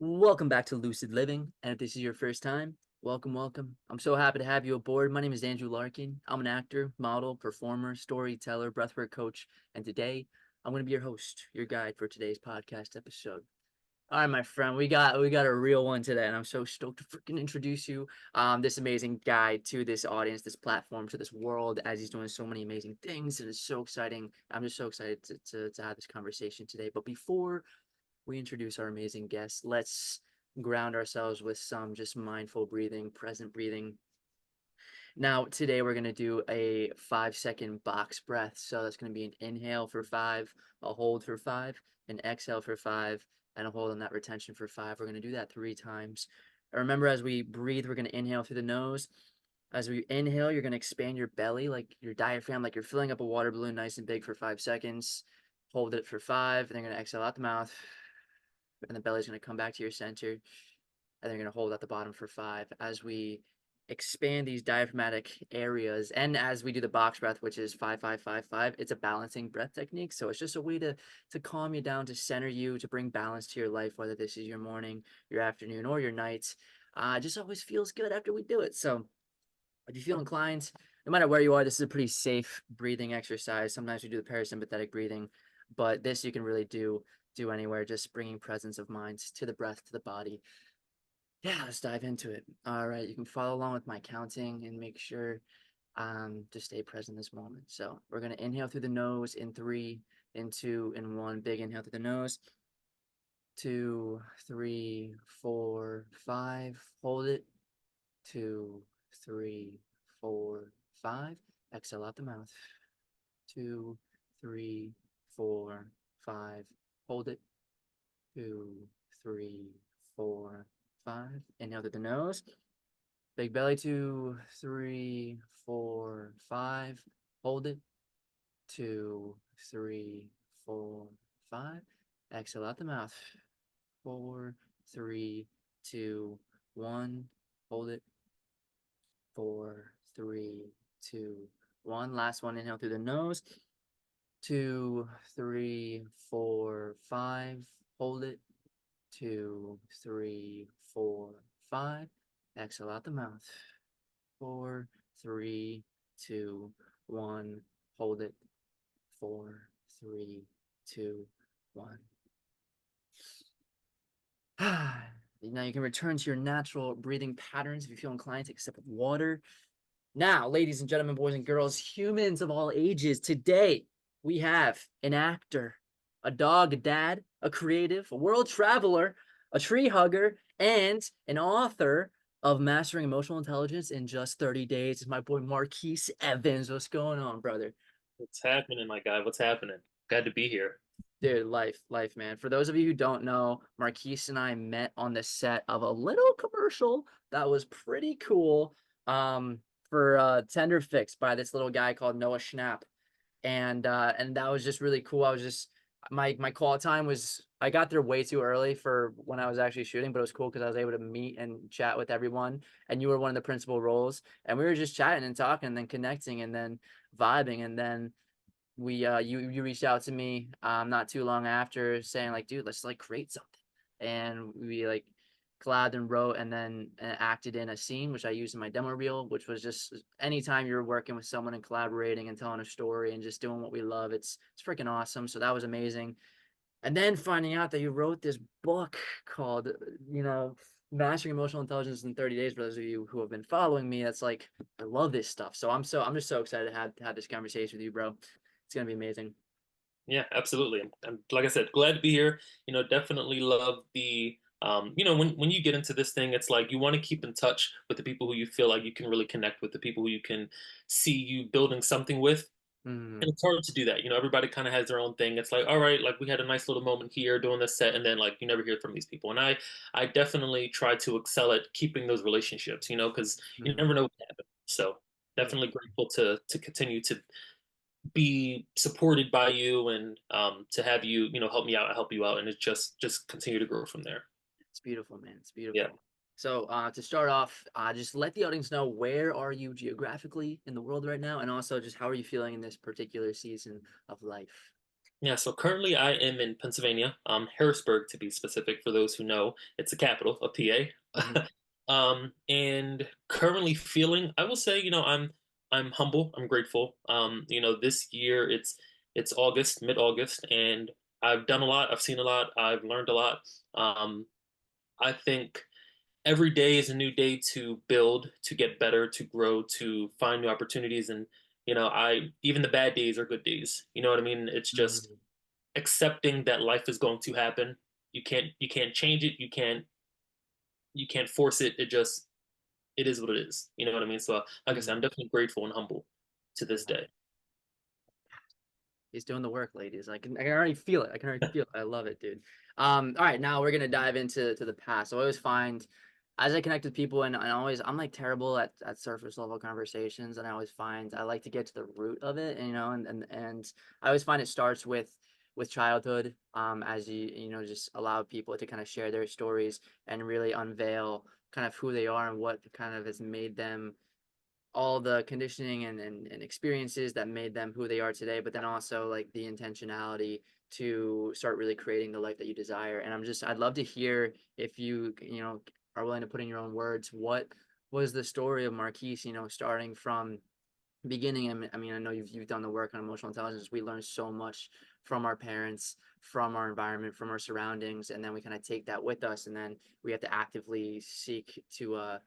Welcome back to Lucid Living, and if this is your first time, welcome, welcome. I'm so happy to have you aboard. My name is Andrew Larkin. I'm an actor, model, performer, storyteller, breathwork coach, and today I'm going to be your host, your guide for today's podcast episode. All right, my friend, we got a real one today, and I'm so stoked to freaking introduce you, this amazing guy to this audience, this platform, to this world, as he's doing so many amazing things. It is so exciting. I'm just so excited to have this conversation today. But before we introduce our amazing guests, let's ground ourselves with some just mindful breathing, present breathing. Now, today we're going to do a 5-second box breath. So that's going to be an inhale for 5, a hold for 5, an exhale for 5, and a hold on that retention for 5. We're going to do that 3 times. Remember, as we breathe, we're going to inhale through the nose. As we inhale, you're going to expand your belly, like your diaphragm, like you're filling up a water balloon nice and big for 5 seconds. Hold it for 5, and then you're going to exhale out the mouth, and the belly's going to come back to your center, and then you're going to hold at the bottom for 5 as we expand these diaphragmatic areas. And as we do the box breath, which is 5 5 5 5, it's a balancing breath technique. So it's just a way to calm you down, to center you, to bring balance to your life, whether this is your morning, your afternoon, or your night. It just always feels good after we do it. So if you feel inclined, no matter where you are, this is a pretty safe breathing exercise. Sometimes we do the parasympathetic breathing, but this you can really do anywhere, just bringing presence of mind to the breath, to the body. Yeah, let's dive into it. All right, you can follow along with my counting and make sure to stay present this moment. So we're gonna inhale through the nose in 3, in 2, in 1. Big inhale through the nose. 2, 3, 4, 5. Hold it. 2, 3, 4, 5. Exhale out the mouth. 2, 3, 4, 5. Hold it. 2, 3, 4, 5. Inhale through the nose. Big belly. 2, 3, 4, 5. Hold it. 2, 3, 4, 5. Exhale out the mouth. 4, 3, 2, 1. Hold it. 4, 3, 2, 1. Last one. Inhale through the nose. 2, 3, 4, 5. Hold it. 2, 3, 4, 5. Exhale out the mouth. 4, 3, 2, 1. Hold it. 4, 3, 2, 1. Now you can return to your natural breathing patterns. If you feel inclined, take a sip of water. Now, ladies and gentlemen, boys and girls, humans of all ages, today we have an actor, a dog, a dad, a creative, a world traveler, a tree hugger, and an author of Mastering Emotional Intelligence in Just 30 Days. It's my boy Marquis Evans. What's going on, brother? What's happening, my guy? What's happening? Glad to be here. Dude, life, man. For those of you who don't know, Marquise and I met on the set of a little commercial that was pretty cool. Um, for Tender Fix by this little guy called Noah Schnapp, and that was just really cool. I was just my call time was I got there way too early for when I was actually shooting, but it was cool because I was able to meet and chat with everyone. And you were one of the principal roles, and we were just chatting and talking, and then connecting, and then vibing, and then we you reached out to me not too long after saying like, dude, let's like create something, and we like collabed and wrote and then acted in a scene which I used in my demo reel, which was just anytime you're working with someone and collaborating and telling a story and just doing what we love, it's freaking awesome. So that was amazing. And then finding out that you wrote this book called, you know, Mastering Emotional Intelligence in 30 Days, for those of you who have been following me, that's like, I love this stuff. So I'm just so excited to have this conversation with you, bro. It's gonna be amazing. Yeah, absolutely. I'm like I said, glad to be here. Definitely love when you get into this thing, it's like you want to keep in touch with the people who you feel like you can really connect with, the people who you can see you building something with. And Mm, it's hard to do that. Everybody kind of has their own thing. It's like, all right, like we had a nice little moment here doing this set, and then like you never hear from these people. And I definitely try to excel at keeping those relationships, because you mm, never know what happens. So yeah, definitely grateful to continue to be supported by you and to have you help me out, I help you out, and it just continue to grow from there. it's beautiful, man. It's Yeah. beautiful. So to start off, just let the audience know where are you geographically in the world right now, and also just how are you feeling in this particular season of life? Yeah, so currently I am in Pennsylvania, Harrisburg to be specific, for those who know. It's the capital of PA. Mhm. And currently feeling, I will say, I'm humble, I'm grateful. This year it's August, mid-August, and I've done a lot, I've seen a lot, I've learned a lot. Um, I think every day is a new day to build, to get better, to grow, to find new opportunities, and I even the bad days are good days. You know what I mean? It's just Mhm. accepting that life is going to happen. You can't change it. You can't force it. It is what it is. You know what I mean? So like I said, I'm Mhm. definitely grateful and humble to this Yeah. day. He's doing the work, ladies. I can already feel it. I can already feel it. I love it, dude. All right, now we're gonna dive into the past. So I always find as I connect with people and always I'm like terrible at surface level conversations, and I always find I like to get to the root of it, and I always find it starts with childhood, as you just allow people to kind of share their stories and really unveil kind of who they are and what kind of has made them all the conditioning and experiences that made them who they are today, but then also like the intentionality to start really creating the life that you desire. And I'd love to hear if you are willing to put in your own words, what was the story of Marquis, starting from beginning. I mean, I know you've done the work on emotional intelligence. We learn so much from our parents, from our environment, from our surroundings, and then we kind of take that with us, and then we have to actively seek to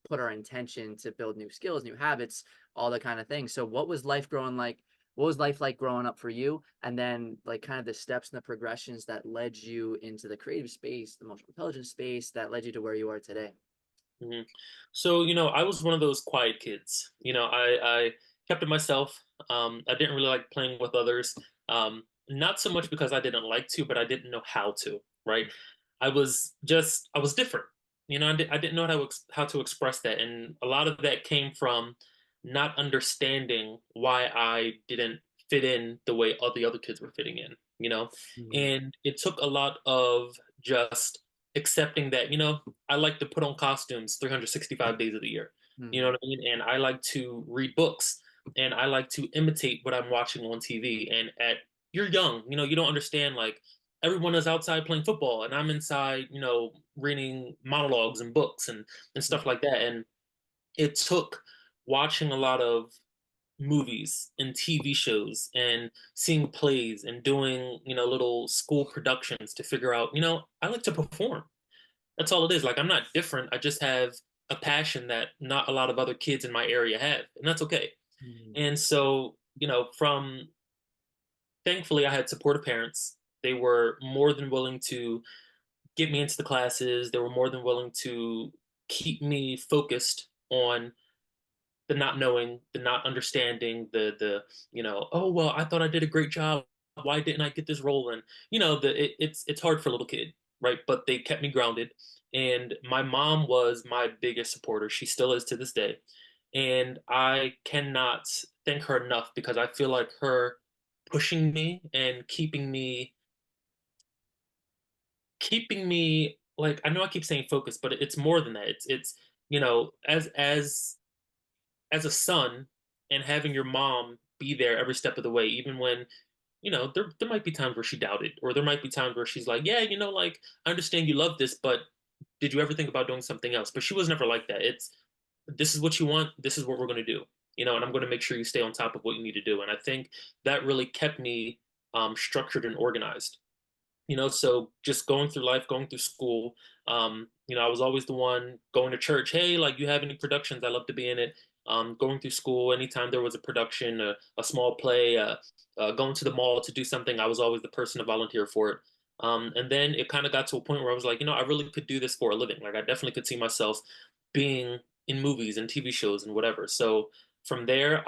put our intention to build new skills, new habits, all the kind of things. So, what was life like growing up for you? And then, like, kind of the steps and the progressions that led you into the creative space, the emotional intelligence space that led you to where you are today. hmm So, I was one of those quiet kids. I kept to myself. I didn't really like playing with others. Not so much because I didn't like to, but I didn't know how to, right? I was different. I didn't know how to express that. And a lot of that came from not understanding why I didn't fit in the way all the other kids were fitting in. Mhm. And it took a lot of just accepting that, I like to put on costumes 365 days of the year. You know Mhm. what I mean? And I like to read books and I like to imitate what I'm watching on TV. And you're young, you don't understand, like, everyone is outside playing football and I'm inside, reading monologues and books and stuff like that. And it took watching a lot of movies and TV shows and seeing plays and doing, little school productions to figure out, I like to perform. That's all it is. Like, I'm not different. I just have a passion that not a lot of other kids in my area have, and that's okay. Mhm. And so, from thankfully, I had supportive parents. They were more than willing to get me into the classes. They were more than willing to keep me focused on the not knowing, the not understanding, oh well, I thought I did a great job. Why didn't I get this role? And it's hard for a little kid, right? But they kept me grounded. And my mom was my biggest supporter. She still is to this day. And I cannot thank her enough because I feel like her pushing me and keeping me like, I know I keep saying focused, but it's more than that. It's as a son and having your mom be there every step of the way, even when there might be times where she doubted, or there might be times where she's like, yeah, like, I understand you love this, but did you ever think about doing something else? But she was never like that. It's, this is what you want, this is what we're going to do, and I'm going to make sure you stay on top of what you need to do. And I think that really kept me structured and organized. So just going through life, going through school, I was always the one going to church. Hey, like, you have any productions? I love to be in it. Going through school, anytime there was a production, a small play, going to the mall to do something, I was always the person to volunteer for it. And then it kind of got to a point where I was like, I really could do this for a living. Like, I definitely could see myself being in movies and TV shows and whatever. So from there,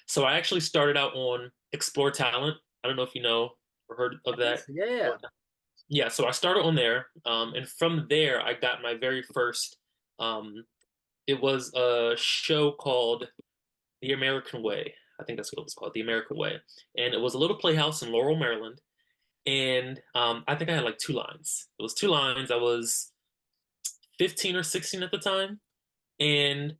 so I actually started out on Explore Talent. I don't know if you know or heard of that. Yes. Yeah. Yeah, so I started on there, and from there I got my very first. Um, it was a show called The American Way. I think that's what it was called, The American Way, and it was a little playhouse in Laurel, Maryland. And I think I had like two lines. It was two lines. I was 15 or 16 at the time, and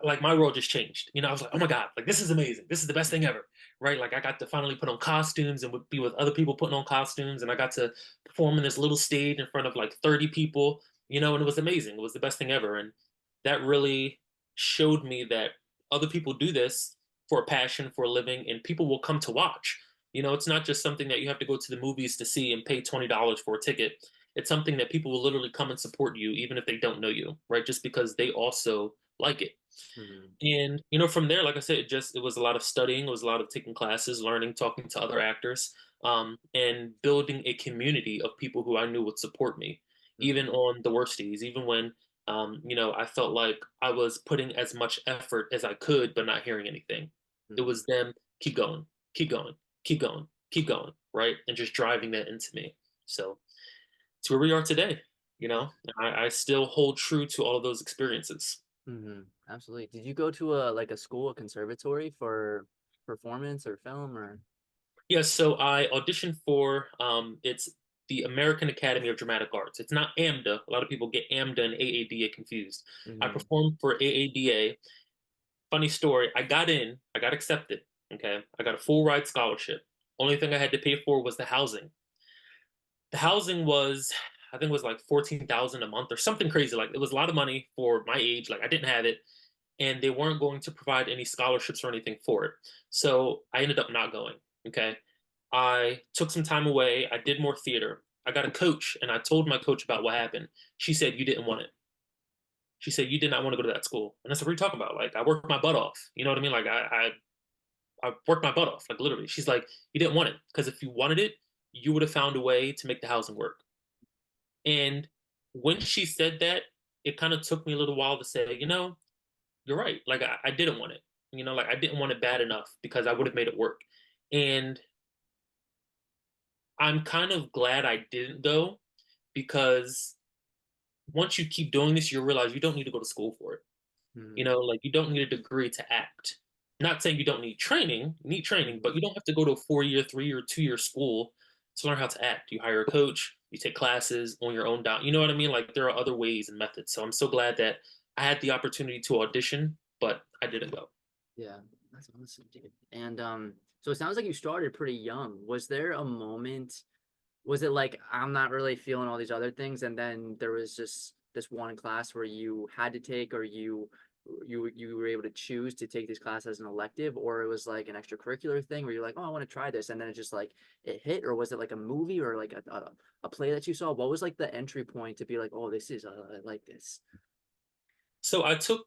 like my world just changed. I was like, oh my god, like this is amazing. This is the best thing ever, right? Like I got to finally put on costumes and would be with other people putting on costumes, and I got to perform in this little stage in front of like 30 people, and it was amazing. It was the best thing ever, and that really showed me that other people do this for a passion, for a living, and people will come to watch. It's not just something that you have to go to the movies to see and pay $20 for a ticket. It's something that people will literally come and support you, even if they don't know you, right? Just because they also like it. Mhm. And from there, like I said, it was a lot of studying, it was a lot of taking classes, learning, talking to other actors, and building a community of people who I knew would support me, even Mhm. on the worst days, even when I felt like I was putting as much effort as I could, but not hearing anything. It Mhm. was them, keep going, keep going, keep going, keep going, right, and just driving that into me. So it's where we are today. I still hold true to all of those experiences. Mhm. Absolutely. Did you go to a school, a conservatory for performance or film or? Yeah, so I auditioned for it's the American Academy of Dramatic Arts. It's not AMDA. A lot of people get AMDA and AADA confused. I Mhm. performed for AADA. Funny story, I got accepted. Okay. I got a full ride scholarship. Only thing I had to pay for was the housing. The housing was, I think it was like 14,000 a month or something crazy. Like it was a lot of money for my age. Like I didn't have it, and they weren't going to provide any scholarships or anything for it. So I ended up not going. Okay. I took some time away. I did more theater. I got a coach, and I told my coach about what happened. She said, "You didn't want it." She said, "You did not want to go to that school." And I said, "What are you talking about? Like, I worked my butt off. You know what I mean? Like, I worked my butt off, like, literally." She's like, "You didn't want it. Because if you wanted it, you would have found a way to make the housing work." And when she said that, it kind of took me a little while to say, you're right. Like, I didn't want it. Like, I didn't want it bad enough because I would have made it work. And I'm kind of glad I didn't go because once you keep doing this, you realize you don't need to go to school for it. Mhm. Like you don't need a degree to act. Not saying you don't need training, you need training, but Mhm. you don't have to go to a 4 year, 3 year, 2 year school to learn how to act. You hire a coach, you take classes on your own down. You know what I mean? Like there are other ways and methods. So I'm so glad that I had the opportunity to audition, but I didn't go. Yeah, that's awesome, dude. And so it sounds like you started pretty young. Was there a moment, was it like I'm not really feeling all these other things, and then there was just this one class where you had to take, or you were able to choose to take this class as an elective, or it was like an extracurricular thing where you're like, oh, I want to try this, and then it just like it hit, or was it like a movie or like a play that you saw? What was like the entry point to be like, oh, this is I like this. So I took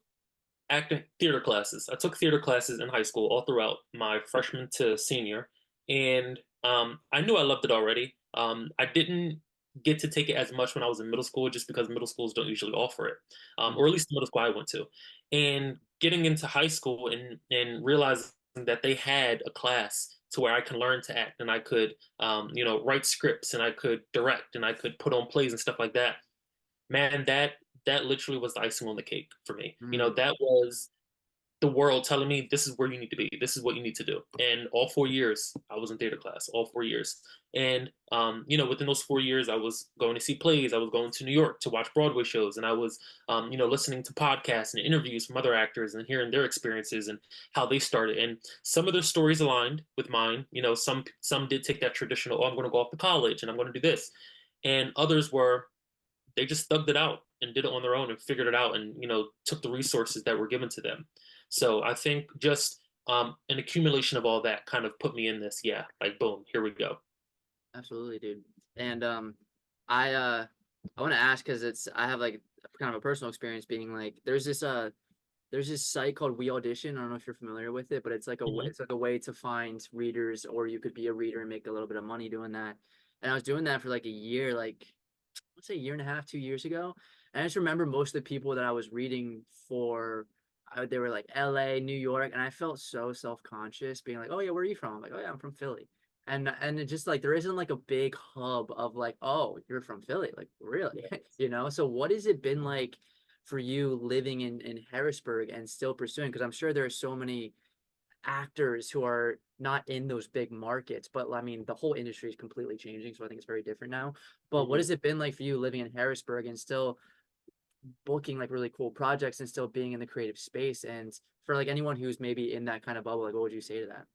acting theater classes. I took theater classes in high school all throughout my freshman to senior, and I knew I loved it already. I didn't get to take it as much when I was in middle school, just because middle schools don't usually offer it, or at Mhm. least the middle school I went to. And getting into high school and realizing that they had a class to where I can learn to act and I could, write scripts and I could direct and I could put on plays and stuff like that. Man, that literally was the icing on the cake for me. Mm. That was the world telling me this is where you need to be. This is what you need to do. And all 4 years, I was in theater class. All 4 years, and within those 4 years, I was going to see plays. I was going to New York to watch Broadway shows, and I was, listening to podcasts and interviews from other actors and hearing their experiences and how they started. And some of their stories aligned with mine. Some did take that traditional. Oh, I'm going to go off to college and I'm going to do this, and others were they just thugged it out and did it on their own and figured it out and took the resources that were given to them. So I think just an accumulation of all that kind of put me in this. Yeah, like boom, here we go. Absolutely, dude. And I uh I want to ask because it's I have like kind of a personal experience being like there's this site called We Audition. I don't know if you're familiar with it, but it's like Hmm. it's like a way to find readers, or you could be a reader and make a little bit of money doing that. And I was doing that for like a year, like let's say a year and a half, 2 years ago. And I just remember most of the people that I was reading for, they were like LA, New York, and I felt so self-conscious being like, oh yeah, where are you from? I'm like, oh yeah, I'm from Philly. And it just like there isn't like a big hub of like, oh, you're from Philly, like really, Yeah. So what has it been like for you living in Harrisburg and still pursuing? Because I'm sure there are so many actors who are not in those big markets, but I mean, the whole industry is completely changing, so I think it's very different now. But what Hmm. has it been like for you living in Harrisburg and still booking like really cool projects and still being in the creative space. And for like anyone who's maybe in that kind of bubble, like what would you say to that?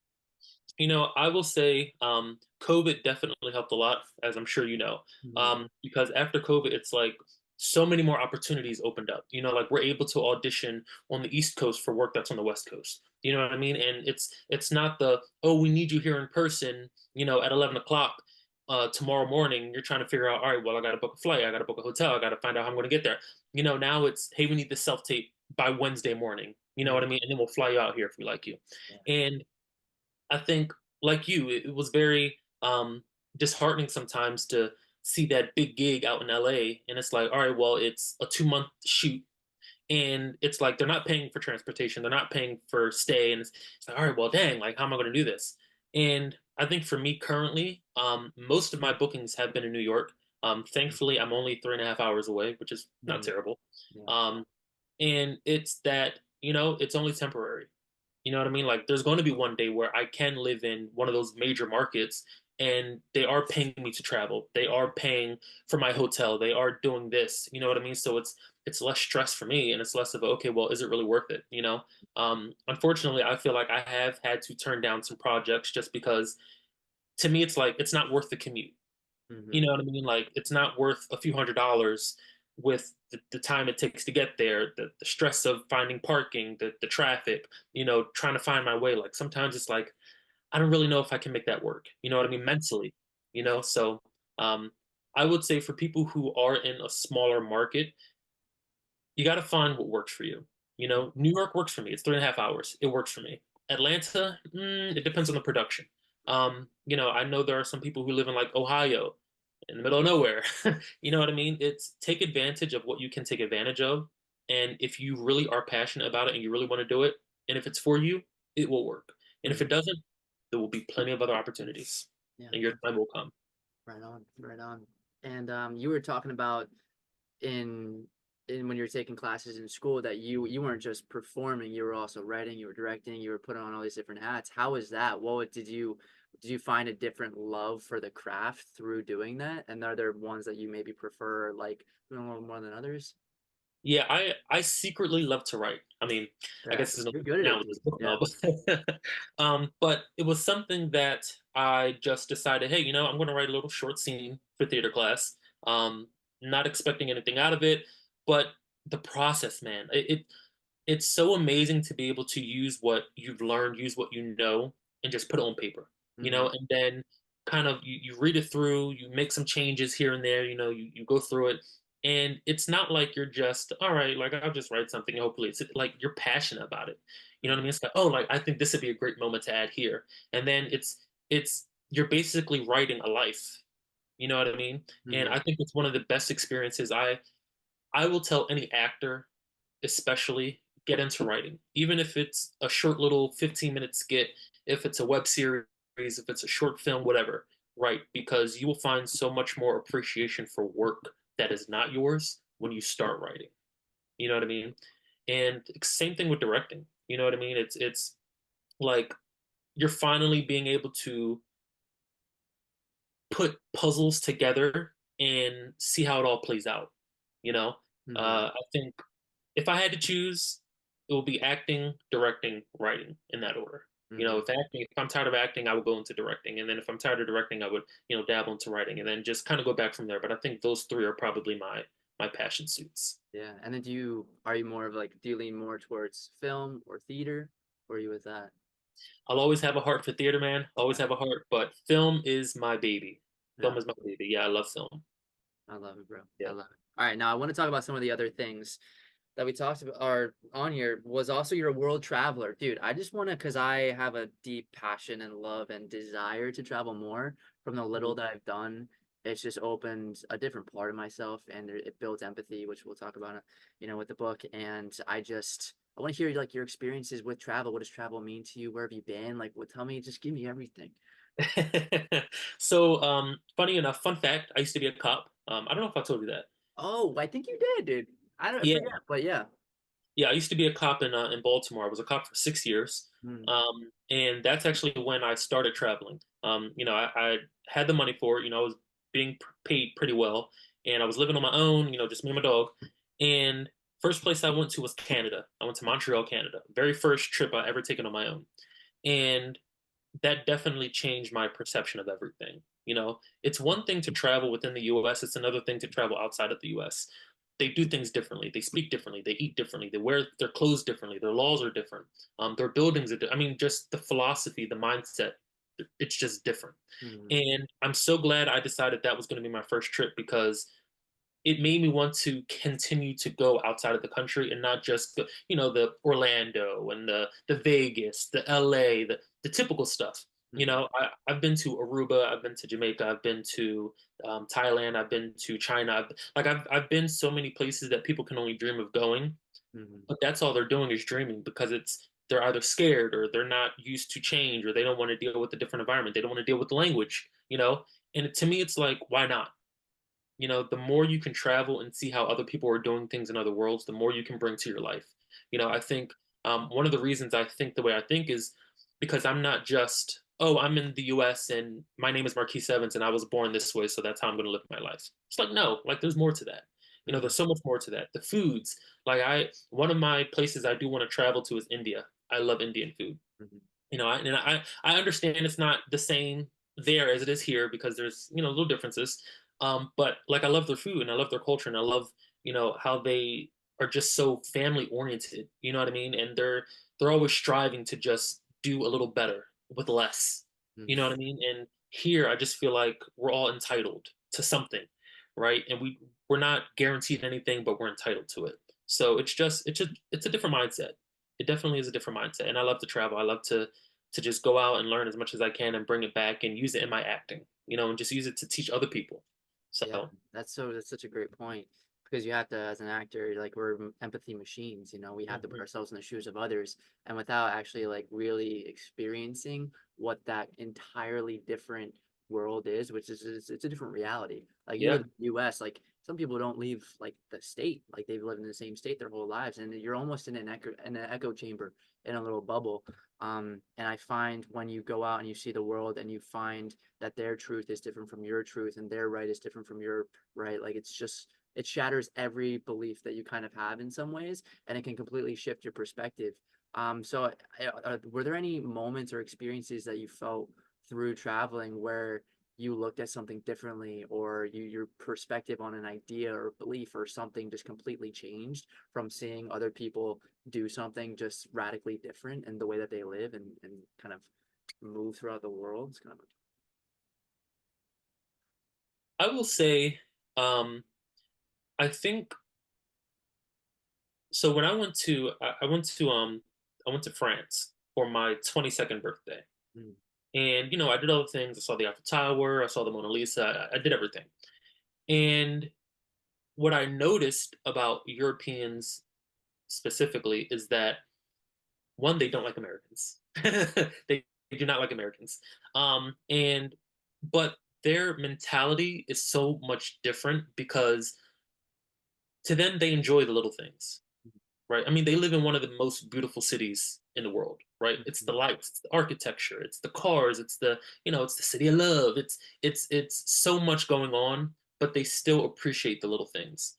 I will say COVID definitely helped a lot, as I'm sure you know. Mhm. Because after COVID, it's like so many more opportunities opened up. Like we're able to audition on the East Coast for work that's on the West Coast. You know what I mean? And it's not the, oh, we need you here in person, at 11 o'clock tomorrow morning. You're trying to figure out, all right, well, I got to book a flight, I got to book a hotel, I got to find out how I'm going to get there. Now it's, hey, we need the self tape by Wednesday morning. You know what I Mhm. mean? And then we'll fly you out here if we like you. Yeah. And I think, like you, it was very disheartening sometimes to see that big gig out in LA. And it's like, all right, well, it's a 2 month shoot. And it's like they're not paying for transportation, they're not paying for stay. And it's like, all right, well, dang, like, how am I going to do this? And I think for me currently, most of my bookings have been in New York. Thankfully, I'm only 3.5 hours away, which is not Mhm. terrible. Yeah. Um, and it's that, it's only temporary. You know what I mean? Like there's going to be one day where I can live in one of those major markets and they are paying me to travel. They are paying for my hotel. They are doing this. You know what I mean? So it's less stress for me and it's less of a, okay, well, is it really worth it? Unfortunately, I feel like I have had to turn down some projects just because to me it's like it's not worth the commute. You Hmm. know what I mean? Like it's not worth a few $100s with the time it takes to get there, the stress of finding parking, the traffic, trying to find my way. Like sometimes it's like, I don't really know if I can make that work. You know what I mean? Mentally, So um, I would say for people who are in a smaller market, you got to find what works for you. New York works for me. It's 3.5 hours. It works for me. Atlanta, it depends on the production. I know there are some people who live in like Ohio, in the middle of nowhere. You know what I mean? It's take advantage of what you can take advantage of. And if you really are passionate about it and you really want to do it, and if it's for you, it will work. And if it Hmm. doesn't, there will be plenty of other opportunities, Yeah. and your time will come. Right on. Right on. And you were talking about in when you were taking classes in school that you weren't just performing, you were also writing, you were directing, you were putting on all these different hats. How was that? What did you find a different love for the craft through doing that? And are there ones that you maybe prefer like more than others? Yeah, I secretly love to write. I mean, I Yeah, guess there's no you're good secret at now it, with this dude. book Yeah. now, but but it was something that I just decided, hey, I'm going to write a little short scene for theater class. Not expecting anything out of it, but the process, man, it's so amazing to be able to use what you've learned, use what you know, and just put it on paper, Hmm. and then kind of you read it through, you make some changes here and there, you go through it. And it's not like you're just, all right, like I'll just write something. And hopefully it's like you're passionate about it. You know what I mean? It's like, oh, like I think this would be a great moment to add here. And then you're basically writing a life. You know what I mean? And Hmm. I think it's one of the best experiences. I will tell any actor especially get into writing, even if it's a short little 15-minute skit, if it's a web series, if it's a short film, whatever, write, because you will find so much more appreciation for work that is not yours when you start writing. You know what I mean? And same thing with directing. You know what I mean? It's like you're finally being able to put puzzles together and see how it all plays out. You know, Hmm. I think if I had to choose, it would be acting, directing, writing in that order. Hmm. If I'm tired of acting, I would go into directing, and then if I'm tired of directing, I would, dabble into writing, and then just kind of go back from there. But I think those three are probably my passion suits. Yeah. And then are you more of like, do you lean more towards film or theater? Or are you with that? I'll always have a heart for theater, man. Always Yeah. have a heart, but film is my baby. Yeah. Film is my baby. Yeah, I love film. I love it, bro. I Yeah. love it. All right, now I want to talk about some of the other things that we talked about are on here. Was also you're a world traveler, dude. I just want to, because I have a deep passion and love and desire to travel more. From the little Mhm. that I've done, it's just opened a different part of myself, and it builds empathy, which we'll talk about, with the book. And I want to hear like your experiences with travel. What does travel mean to you? Where have you been? Like, what? Tell me, just give me everything. So, funny enough, fun fact, I used to be a cop. I don't know if I told you that. Oh, I think you did, dude. I Yeah, forget, but yeah. yeah, I used to be a cop in Baltimore. I was a cop for 6 years, Hmm. and that's actually when I started traveling. I had the money for it. I was being paid pretty well, and I was living on my own. Just me and my dog. And first place I went to was Canada. I went to Montreal, Canada. Very first trip I ever taken on my own. And that definitely changed my perception of everything. It's one thing to travel within the US, it's another thing to travel outside of the US. They do things differently. They speak differently. They eat differently. They wear their clothes differently. Their laws are different. Their buildings are, I mean, just the philosophy, the mindset, it's just different. Mhm. And I'm so glad I decided that was going to be my first trip because it made me want to continue to go outside of the country and not just the Orlando and the Vegas, the LA, the typical stuff. Mhm. I've been to Aruba, I've been to Jamaica, I've been to Thailand, I've been to China. I've been so many places that people can only dream of going, Mhm. but that's all they're doing is dreaming because they're either scared or they're not used to change or they don't want to deal with a different environment. They don't want to deal with the language. And to me, it's like, why not? The more you can travel and see how other people are doing things in other worlds, the more you can bring to your life. I think one of the reasons I think the way I think is because I'm not just, oh, I'm in the US and my name is Marquis Evans and I was born this way, so that's how I'm going to live my life. It's like, no, like there's more to that. Mhm. There's so much more to that. The foods, one of my places I do want to travel to is India. I love Indian food. Mhm. I understand it's not the same there as it is here because there's little differences. But like I love their food and I love their culture and I love how they are just so family oriented. You know what I mean? And they're always striving to just do a little better with less. You know what I Mhm. mean? And here I just feel like we're all entitled to something, right? And we're not guaranteed anything, but we're entitled to it. So it's a different mindset. It definitely is a different mindset. And I love to travel. I love to just go out and learn as much as I can and bring it back and use it in my acting, and just use it to teach other people. Yeah, So that's such a great point because you have to, as an actor, like we're empathy machines, we have to put mhm. ourselves in the shoes of others, and without actually like really experiencing what that entirely different world is, which is it's a different reality. Like you live Yeah, in the US, like some people don't leave like the state, like they've lived in the same state their whole lives, and you're almost in an echo chamber in a little bubble. And I find when you go out and you see the world and you find that their truth is different from your truth and their right is different from your right, like it's just it shatters every belief that you kind of have in some ways, and it can completely shift your perspective. So were there any moments or experiences that you felt through traveling where you looked at something differently, or your perspective on an idea or belief or something just completely changed from seeing other people do something just radically different in the way that they live and kind of move throughout the world? It's kind of I will say, um, I think so. When I went to France for my 22nd birthday, mm, and I did all the things. I saw the Eiffel Tower, I saw the Mona Lisa, I did everything. And what I noticed about Europeans specifically is that one, they don't like Americans. They do not like Americans. And but their mentality is so much different because to them they enjoy the little things, right? I mean, they live in one of the most beautiful cities in the world, right? It's the mhm, lights, it's the architecture, it's the cars, it's the city of love. It's so much going on, but they still appreciate the little things.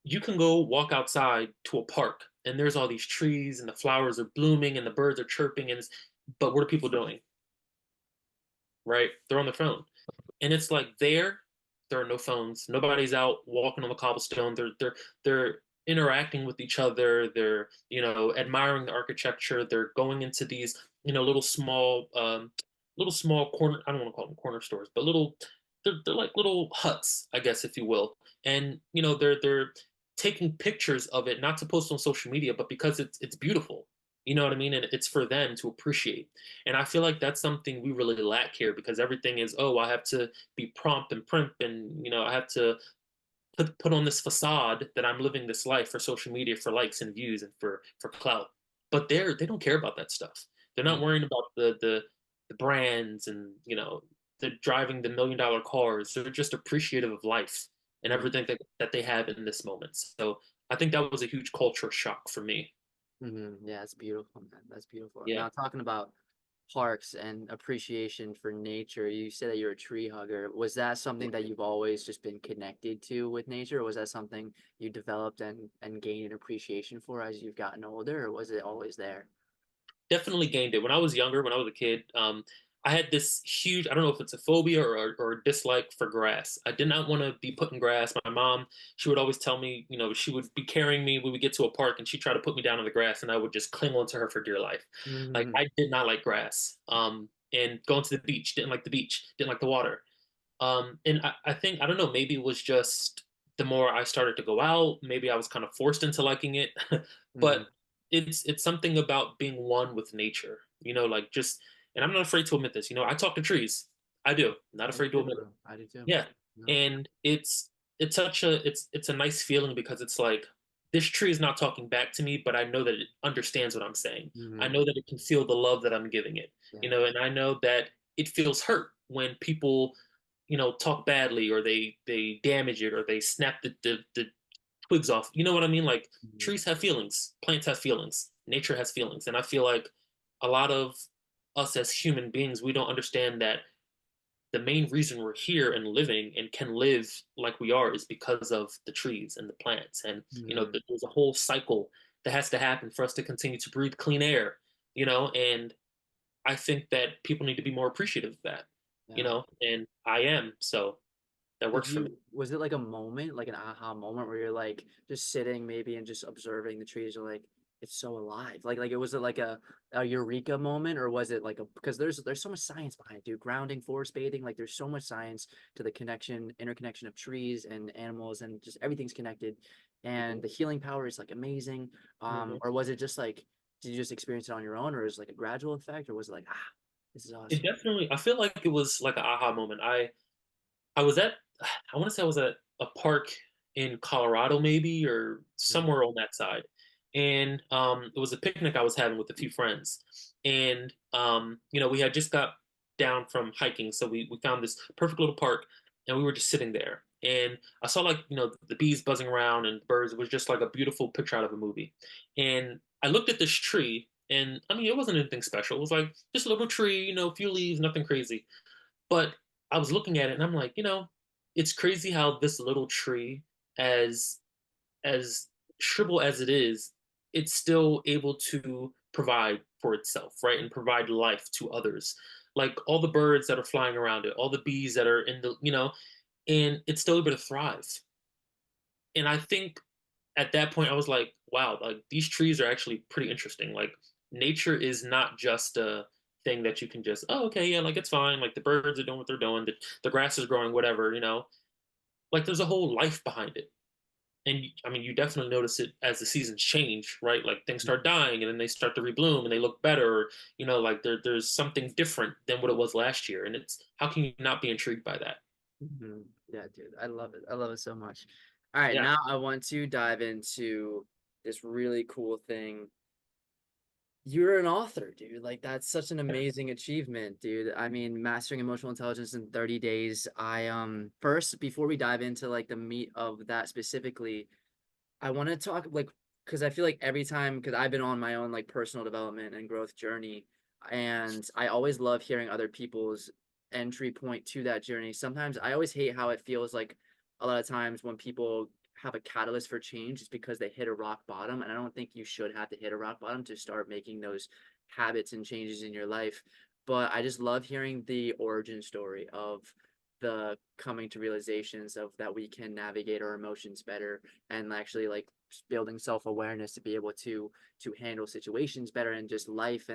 You can go walk outside to a park and there's all these trees and the flowers are blooming and the birds are chirping but what are people doing? Right? They're on their phone. And it's like there are no phones. Nobody's out walking on the cobblestone. They're interacting with each other. They're, admiring the architecture. They're going into these, little small corner, I don't want to call them corner stores, but they're like little huts, I guess, if you will. And, they're taking pictures of it, not to post on social media, but because it's beautiful. You know what I mean? And it's for them to appreciate. And I feel like that's something we really lack here because everything is, oh, I have to be prompt and primp and I have to put on this facade that I'm living this life for social media for likes and views and for clout. But they don't care about that stuff. They're not mm, worrying about the brands and the driving the $1 million cars. They're just appreciative of life and mm, everything that they have in this moment. So I think that was a huge culture shock for me. yeah, that's beautiful, man. That's beautiful. Yeah. Now talking about parks and appreciation for nature. You said that you're a tree hugger. Was that something that you've always just been connected to with nature, or was that something you developed and gained an appreciation for as you've gotten older, or was it always there? Definitely gained it when I was younger. When I was a kid, I had this huge, I don't know if it's a phobia or a dislike for grass. I did not want to be put in grass. My mom, she would always tell me, she would be carrying me. We would get to a park and she'd try to put me down in the grass and I would just cling onto her for dear life. Like Hmm. I did not like grass. And going to the beach, didn't like the beach, didn't like the water. And I think, I don't know, maybe it was just the more I started to go out, maybe I was kind of forced into liking it. But Hmm. it's something about being one with nature, like just, and I'm not afraid to admit this, I talk to trees. I do, not I do afraid to too, admit it. bro. I do too. Yeah. No. And it's a nice feeling because it's like this tree is not talking back to me, but I know that it understands what I'm saying. I Hmm. know that it can feel the love that I'm giving it, Yeah. and I know that it feels hurt when people, talk badly or they damage it or they snap the twigs off. You know what I mean? Like Hmm. trees have feelings, plants have feelings, nature has feelings. And I feel like a lot of us as human beings, we don't understand that the main reason we're here and living and can live like we are is because of the trees and the plants. And, Hmm. there's a whole cycle that has to happen for us to continue to breathe clean air, and I think that people need to be more appreciative of that, Yeah. and I am. So that Did works for me. you, was it like a moment, like an aha moment where you're like just sitting maybe and just observing the trees, or like it's so alive? Like it was it like a eureka moment, or was it like a, because there's so much science behind it, dude. Grounding, forest bathing, like there's so much science to the connection, interconnection of trees and animals, and just everything's connected. And Mhm. the healing power is like amazing. Mhm. Or was it just like, did you just experience it on your own, or is it like a gradual effect, or was it like, ah, this is It awesome? definitely, I feel like it was like an aha moment. I was at, I want to say I was at a park in Colorado, maybe, or Mm. somewhere on that side. And it was a picnic I was having with a few friends. And, we had just got down from hiking. So we found this perfect little park and we were just sitting there. And I saw like, the bees buzzing around and birds. It was just like a beautiful picture out of a movie. And I looked at this tree and I mean, it wasn't anything special. It was like just a little tree, a few leaves, nothing crazy. But I was looking at it and I'm like, it's crazy how this little tree, as as shrivel as it is, it's still able to provide for itself, right? And provide life to others. Like all the birds that are flying around it, all the bees that are in the, and it's still able to thrive. And I think at that point I was like, wow, like these trees are actually pretty interesting. Like nature is not just a thing that you can just, oh, okay, yeah, like it's fine. Like the birds are doing what they're doing, the grass is growing, whatever. Like there's a whole life behind it. And I mean, you definitely notice it as the seasons change, right? Like things start dying and then they start to rebloom and they look better. Or, like there's something different than what it was last year. And it's, how can you not be intrigued by that? Mhm. Yeah, dude, I love it. I love it so much. All right, Yeah. now I want to dive into this really cool thing. You're an author, dude. Like that's such an amazing achievement, dude. I mean, mastering emotional intelligence in 30 days. I first, before we dive into like the meat of that specifically, I want to talk like, because I feel like every time, because I've been on my own like personal development and growth journey, and I always love hearing other people's entry point to that journey. Sometimes I always hate how it feels like a lot of times when people have a catalyst for change is because they hit a rock bottom, and I don't think you should have to hit a rock bottom to start making those habits and changes in your life. But I just love hearing the origin story of the coming to realizations of that we can navigate our emotions better, and actually like building self-awareness to be able to handle situations better and just life.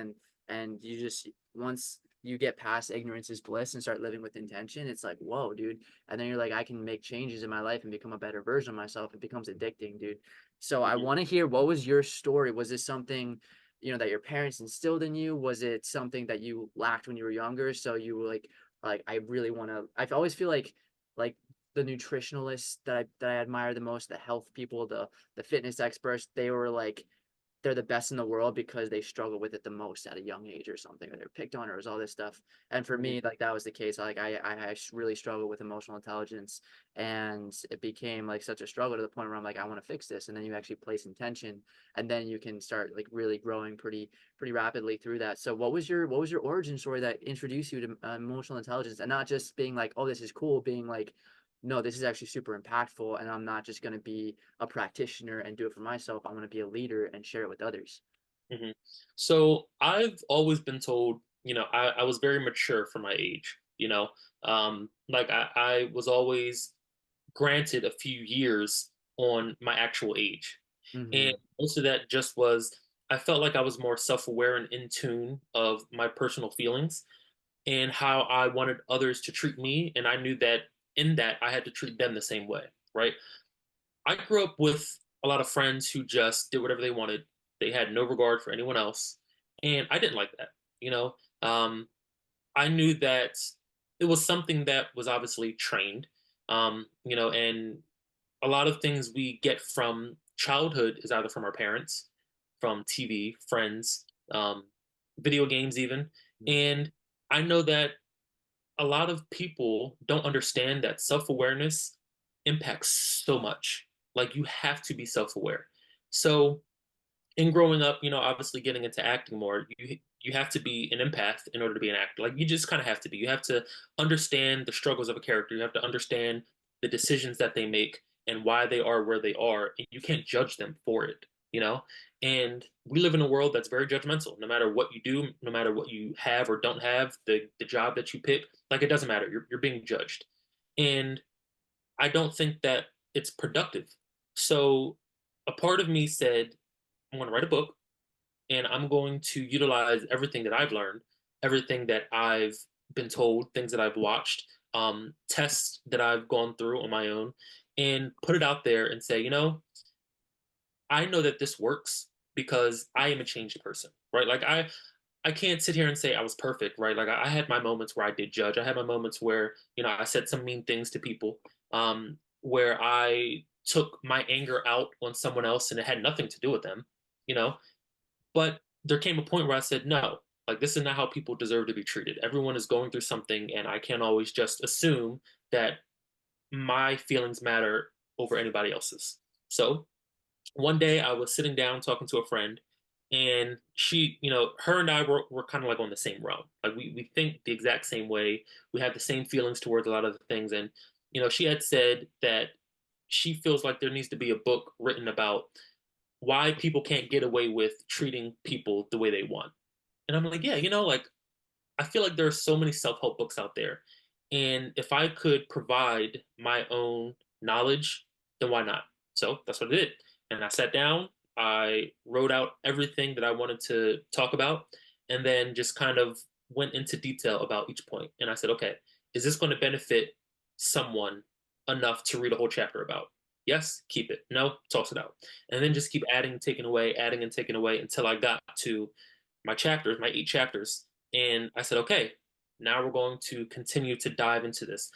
And you just, once you get past ignorance is bliss and start living with intention, it's like, whoa, dude. And then you're like, I can make changes in my life and become a better version of myself. It becomes addicting, dude. So I Mhm. want to hear, what was your story? Was this something, that your parents instilled in you? Was it something that you lacked when you were younger, so you were like I really want to, I always feel like the nutritionalists that I admire the most, the health people, the fitness experts, they were like they're the best in the world because they struggle with it the most at a young age or something, or they're picked on, or it was all this stuff. And for Mhm. me, like that was the case. Like I really struggle with emotional intelligence, and it became like such a struggle to the point where I'm like, I want to fix this. And then you actually place intention, and then you can start like really growing pretty rapidly through that. So what was your origin story that introduced you to emotional intelligence, and not just being like, oh, this is cool, being like, no, this is actually super impactful, and I'm not just going to be a practitioner and do it for myself. I'm going to be a leader and share it with others. Mhm. So I've always been told, I was very mature for my age. Like I was always granted a few years on my actual age. And Mm-hmm. most of that just was I felt like I was more self-aware and in tune of my personal feelings and how I wanted others to treat me. And I knew that in that I had to treat them the same way, right? I grew up with a lot of friends who just did whatever they wanted. They had no regard for anyone else. And I didn't like that. You know, um, I knew that it was something that was obviously trained, and a lot of things we get from childhood is either from our parents, from TV, friends, video games, even. And I know that a lot of people don't understand that self awareness impacts so much. Like, you have to be self aware. So, in growing up, obviously getting into acting more, you have to be an empath in order to be an actor. Like, you just kind of have to be. You have to understand the struggles of a character. You have to understand the decisions that they make and why they are where they are. And you can't judge them for it, you know? And we live in a world that's very judgmental. No matter what you do, no matter what you have or don't have, the job that you pick, like, it doesn't matter. You're being judged. And I don't think that it's productive. So a part of me said, I'm going to write a book and I'm going to utilize everything that I've learned, everything that I've been told, things that I've watched, tests that I've gone through on my own, and put it out there and say, I know that this works because I am a changed person, right? Like I can't sit here and say I was perfect, right? Like I had my moments where I did judge. I had my moments where I said some mean things to people, where I took my anger out on someone else and it had nothing to do with them, you know but there came a point where I said, no, like this is not how people deserve to be treated. Everyone is going through something, and I can't always just assume that my feelings matter over anybody else's. So one day I was sitting down talking to a friend, and she, her and I were kind of like on the same realm. Like we think the exact same way. We have the same feelings towards a lot of the things. And, she had said that she feels like there needs to be a book written about why people can't get away with treating people the way they want. And I'm like, yeah, like I feel like there are so many self-help books out there. And if I could provide my own knowledge, then why not? So that's what I did. And I sat down, I wrote out everything that I wanted to talk about, and then just kind of went into detail about each point. And I said, okay, is this going to benefit someone enough to read a whole chapter about? Yes, keep it. No, toss it out. And then just keep adding, taking away, adding and taking away until I got to my chapters, my 8 chapters. And I said, okay, now we're going to continue to dive into this.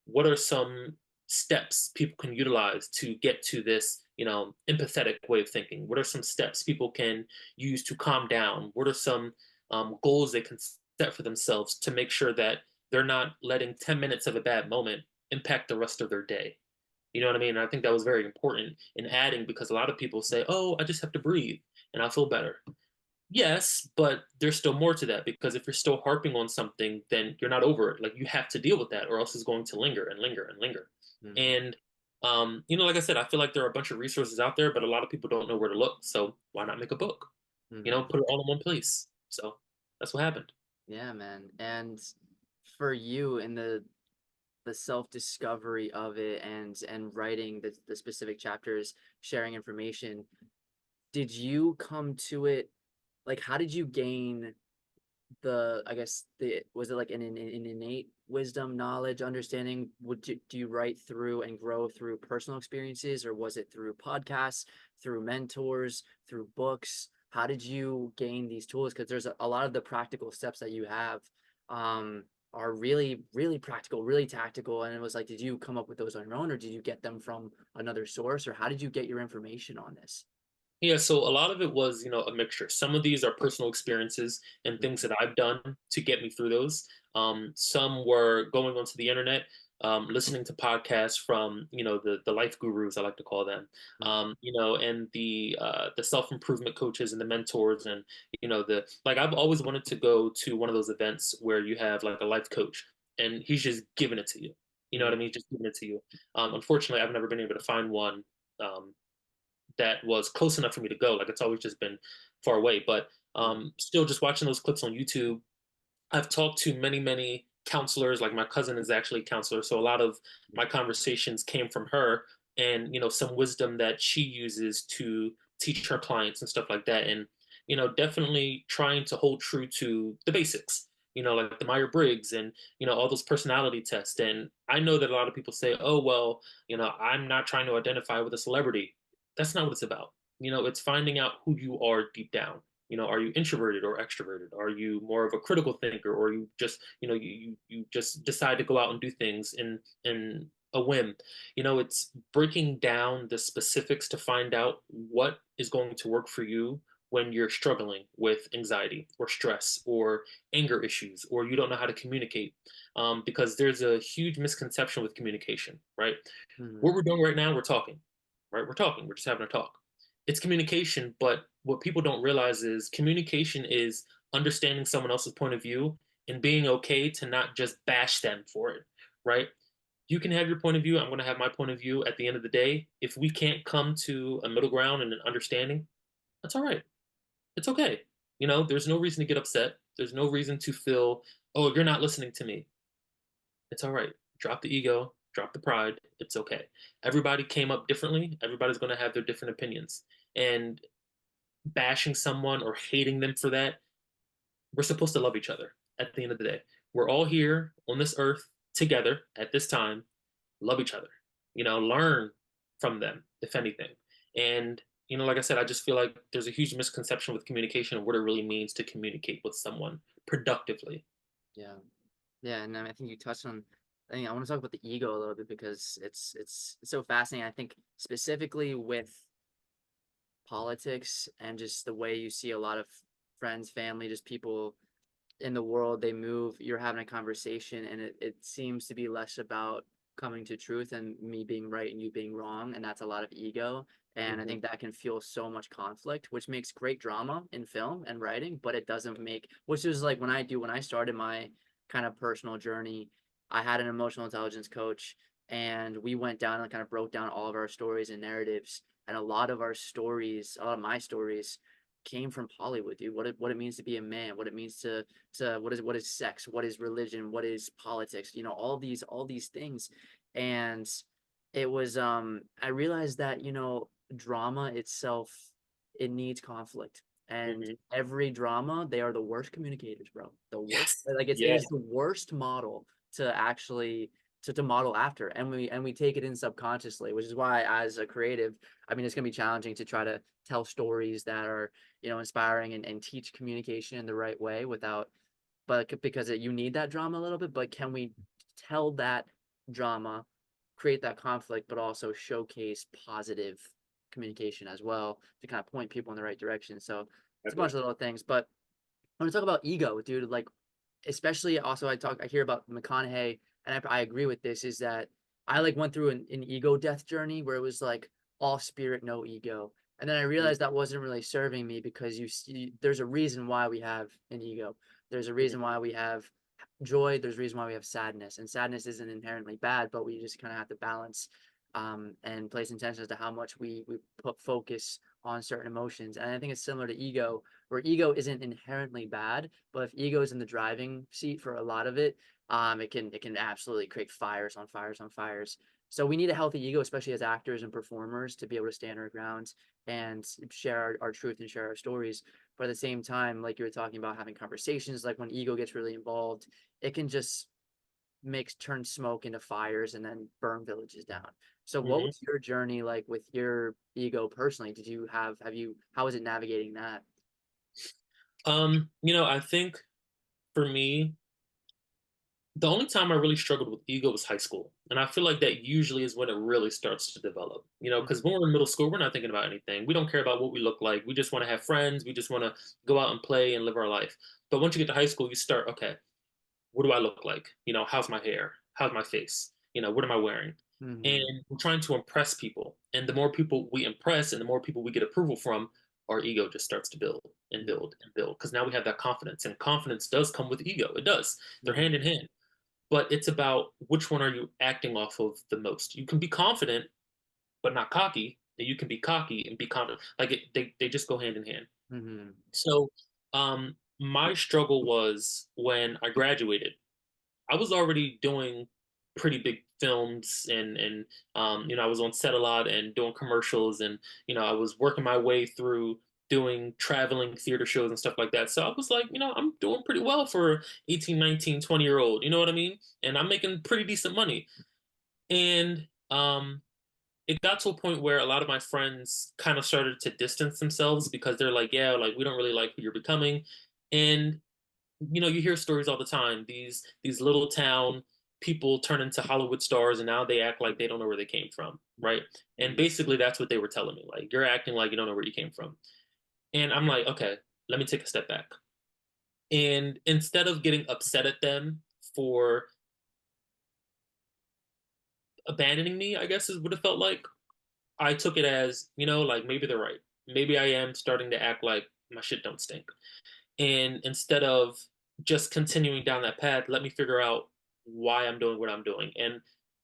What are some steps people can utilize to get to this, empathetic way of thinking? What are some steps people can use to calm down? What are some goals they can set for themselves to make sure that they're not letting 10 minutes of a bad moment impact the rest of their day? You know what I mean? And I think that was very important in adding because a lot of people say, oh, I just have to breathe and I'll feel better. Yes, but there's still more to that because if you're still harping on something, then you're not over it. Like you have to deal with that, or else it's going to linger and linger and linger. Mm-hmm. And like I said, I feel like there are a bunch of resources out there, but a lot of people don't know where to look. So why not make a book? Mm-hmm. Put it all in one place. So that's what happened. Yeah, man. And for you in the self-discovery of it, and writing the specific chapters, sharing information, did you come to it like how did you gain I guess the was it like an innate wisdom, knowledge, understanding? Do you write through and grow through personal experiences, or was it through podcasts, through mentors, through books? How did you gain these tools? Because there's a lot of the practical steps that you have um are really, really practical, really tactical. And it was like, did you come up with those on your own, or did you get them from another source, or how did you get your information on this? Yeah, so a lot of it was, a mixture. Some of these are personal experiences and things Mhm, that I've done to get me through those. Some were going onto the internet, listening to podcasts from, the life gurus, I like to call them, mhm, and the self improvement coaches and the mentors, and the like. I've always wanted to go to one of those events where you have like a life coach, and he's just giving it to you. You know what I mhm, mean? Just giving it to you. Unfortunately, I've never been able to find one. That was close enough for me to go. Like it's always just been far away. But mhm, still, just watching those clips on YouTube, I've talked to many, many counselors. Like my cousin is actually a counselor, so a lot of my conversations came from her, and some wisdom that she uses to teach her clients and stuff like that. And definitely trying to hold true to the basics. Like the Meyer Briggs and all those personality tests. And I know that a lot of people say, "Oh well, I'm not trying to identify with a celebrity." That's not what it's about. It's finding out who you are deep down. Are you introverted or extroverted? Are you more of a critical thinker, or you just you just decide to go out and do things in a whim? It's breaking down the specifics to find out what is going to work for you when you're struggling with anxiety or stress or anger issues, or you don't know how to communicate. Because there's a huge misconception with communication, right? mhm. What we're doing right now, we're talking, right? We're talking, we're just having a talk. It's communication, but what people don't realize is communication is understanding someone else's point of view and being okay to not just bash them for it, right? You can have your point of view. I'm going to have my point of view. At the end of the day, if we can't come to a middle ground and an understanding, that's all right. It's okay. There's no reason to get upset. There's no reason to feel, oh, you're not listening to me. It's all right. Drop the ego, drop the pride. It's okay. Everybody came up differently. Everybody's going to have their different opinions. And bashing someone or hating them for that, we're supposed to love each other at the end of the day. We're all here on this earth together at this time. Love each other. Learn from them, if anything. And, like I said, I just feel like there's a huge misconception with communication and what it really means to communicate with someone productively. Yeah. Yeah, and I think you touched on. I think I want to talk about the ego a little bit because it's so fascinating. I think specifically with politics and just the way you see a lot of friends, family, just people in the world, they move, you're having a conversation, and it seems to be less about coming to truth and me being right and you being wrong. And that's a lot of ego. And I Hmm. think that can fuel so much conflict, which makes great drama in film and writing, but it doesn't make, which is like when I started my kind of personal journey, I had an emotional intelligence coach and we went down and kind of broke down all of our stories and narratives. And a lot of our stories, a lot of my stories came from Hollywood, dude. What it means to be a man, what it means to what is sex, what is religion, what is politics, all these things. And it was I realized that, drama itself, it needs conflict. And Hmm. every drama, they are the worst communicators, bro. The worst. Yes. Like it Yeah. is the worst model to actually to model after. And we take it in subconsciously, which is why as a creative, I mean it's gonna be challenging to try to tell stories that are, inspiring and teach communication in the right way without but because you need that drama a little bit, but can we tell that drama, create that conflict, but also showcase positive communication as well to kind of point people in the right direction. So it's a bunch Exactly. of little things, but I want to talk about ego, dude. Like, especially also I hear about McConaughey, and I agree with this, is that I like went through an ego death journey where it was like all spirit, no ego. And then I realized that wasn't really serving me because you see, there's a reason why we have an ego. There's a reason Hmm. why we have joy. There's a reason why we have sadness. And sadness isn't inherently bad, but we just kind of have to balance and place intention as to how much we put focus on certain emotions. And I think it's similar to ego, where ego isn't inherently bad, but if ego is in the driving seat for a lot of it, it can absolutely create fires on fires on fires. So we need a healthy ego, especially as actors and performers, to be able to stand our ground and share our truth and share our stories. But at the same time, like you were talking about having conversations, like when ego gets really involved, it can just makes turn smoke into fires and then burn villages down. So what Hmm. was your journey like with your ego personally? Did you have you how was it navigating that? I think for me, The only time I really struggled with ego was high school. And I feel like that usually is when it really starts to develop, because Mhm, when we're in middle school, we're not thinking about anything. We don't care about what we look like. We just want to have friends. We just want to go out and play and live our life. But once you get to high school, you start, okay, what do I look like? How's my hair? How's my face? What am I wearing? And mhm, we're trying to impress people. And the more people we impress and the more people we get approval from, our ego just starts to build and mhm, build and build. Because now we have that confidence. And confidence does come with ego. It does. They're hand mhm, in hand. But it's about which one are you acting off of the most. You can be confident, but not cocky. And you can be cocky and be confident. Like they just go hand in hand. mhm, So my struggle was when I graduated. I was already doing pretty big films and I was on set a lot and doing commercials and I was working my way through doing traveling theater shows and stuff like that. So I was like, I'm doing pretty well for 18, 19, 20-year old, you know what I mean? And I'm making pretty decent money. And it got to a point where a lot of my friends kind of started to distance themselves because they're like, yeah, like we don't really like who you're becoming. And you hear stories all the time. These little town people turn into Hollywood stars, and now they act like they don't know where they came from, right? And mhm, basically, that's what they were telling me. Like, you're acting like you don't know where you came from. And I'm like, okay, let me take a step back. And instead of getting upset at them for abandoning me, I guess is what it felt like. I took it as, like maybe they're right. Maybe I am starting to act like my shit don't stink. And instead of just continuing down that path, let me figure out why I'm doing what I'm doing. And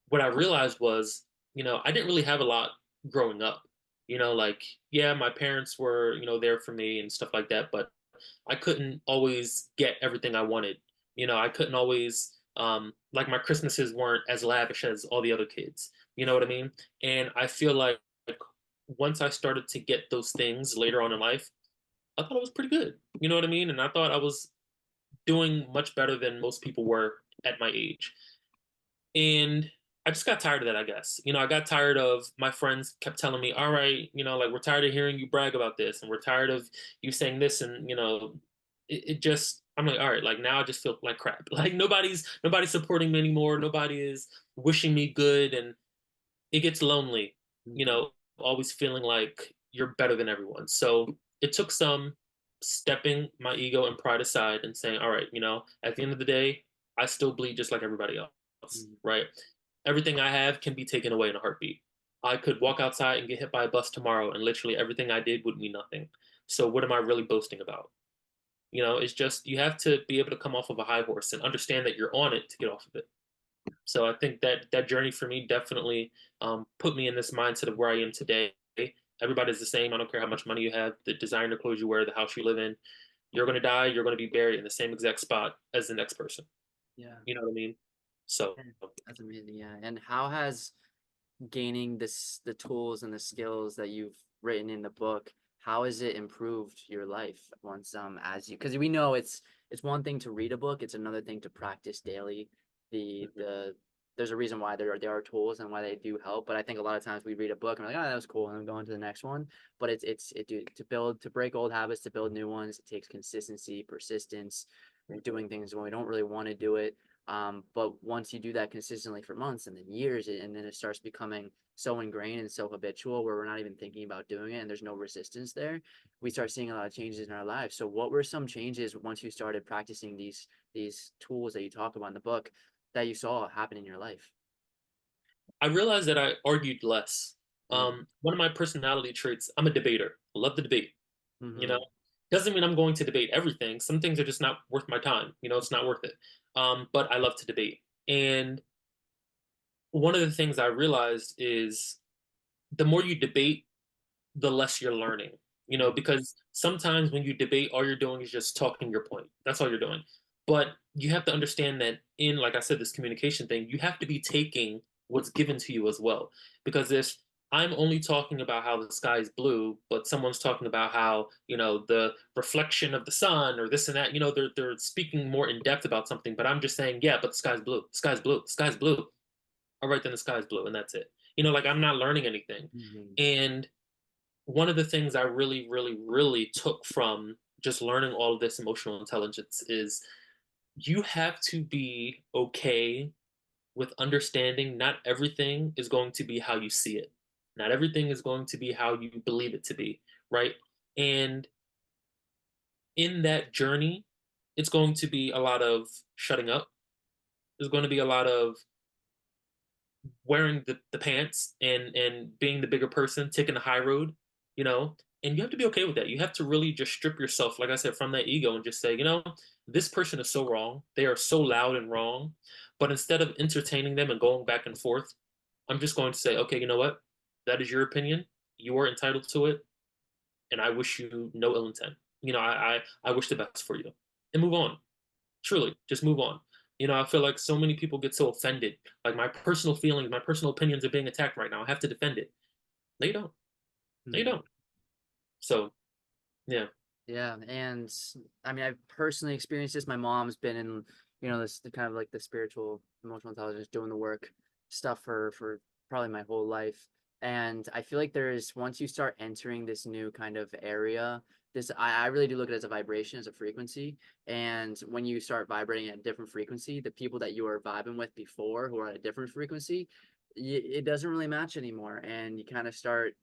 what I realized was, I didn't really have a lot growing up. Like, yeah, my parents were, there for me and stuff like that, but I couldn't always get everything I wanted. I couldn't always, like, my Christmases weren't as lavish as all the other kids. You know what I mean? And I feel like once I started to get those things later on in life, I thought I was pretty good. You know what I mean? And I thought I was doing much better than most people were at my age. And I just got tired of that, I guess. I got tired of my friends kept telling me, all right, like we're tired of hearing you brag about this and we're tired of you saying this. And, it just, I'm like, all right, like now I just feel like crap. Like nobody's supporting me anymore. Nobody is wishing me good. And it gets lonely, mhm, always feeling like you're better than everyone. So it took some stepping my ego and pride aside and saying, all right, at the end of the day, I still bleed just like everybody else, mhm, right? Everything I have can be taken away in a heartbeat. I could walk outside and get hit by a bus tomorrow, and literally everything I did would mean nothing. So what am I really boasting about? It's just you have to be able to come off of a high horse and understand that you're on it to get off of it. So I think that journey for me definitely put me in this mindset of where I am today. Everybody's the same. I don't care how much money you have, the designer clothes you wear, the house you live in. You're going to die. You're going to be buried in the same exact spot as the next person. yeah, You know what I mean? So yeah, that's amazing, yeah, and how has gaining the tools and the skills that you've written in the book, how has it improved your life once as you because we know it's one thing to read a book, it's another thing to practice daily. mhm. There's a reason why there are tools and why they do help, but I think a lot of times we read a book and we're like, oh, that was cool, and I'm going to the next one. But to break old habits, to build new ones, it takes consistency, persistence, doing things when we don't really want to do it. But once you do that consistently for months and then years, and then it starts becoming so ingrained and so habitual where we're not even thinking about doing it and there's no resistance there, we start seeing a lot of changes in our lives. So what were some changes once you started practicing these tools that you talk about in the book that you saw happen in your life? I realized that I argued less. Mm, One of my personality traits, I'm a debater. I love to debate. You know, mm-hmm, doesn't mean I'm going to debate everything. Some things are just not worth my time. It's not worth it. But I love to debate. And one of the things I realized is the more you debate, the less you're learning. mm, Because sometimes when you debate, all you're doing is just talking your point. That's all you're doing. But you have to understand that in, like I said, this communication thing, you have to be taking what's given to you as well. Because if I'm only talking about how the sky is blue, but someone's talking about how, the reflection of the sun or this and that, they're speaking more in depth about something, but I'm just saying, yeah, but the sky's blue, the sky's blue, the sky's blue. All right, then the sky's blue, and that's it. Like I'm not learning anything. mm-hmm, And one of the things I really, really, really took from just learning all of this emotional intelligence is you have to be okay with understanding not everything is going to be how you see it. Not everything is going to be how you believe it to be, right? And in that journey, it's going to be a lot of shutting up. There's going to be a lot of wearing the pants and being the bigger person, taking the high road, you know, and you have to be okay with that. You have to really just strip yourself, like I said, from that ego and just say, this person is so wrong. They are so loud and wrong. But instead of entertaining them and going back and forth, I'm just going to say, okay, you know what? That is your opinion. You are entitled to it, and I wish you no ill intent. I wish the best for you, and move on. Truly, just move on. I feel like so many people get so offended. Like my personal feelings, my personal opinions are being attacked right now. I have to defend it. No, you don't. No, you Hmm. don't. So yeah. Yeah, and I mean, I've personally experienced this. My mom's been in, this the kind of like the spiritual, emotional intelligence, doing the work stuff for probably my whole life. And I feel like there's once you start entering this new kind of area, I really do look at it as a vibration, as a frequency. And when you start vibrating at a different frequency, the people that you were vibing with before who are at a different frequency, it doesn't really match anymore. And you kind of start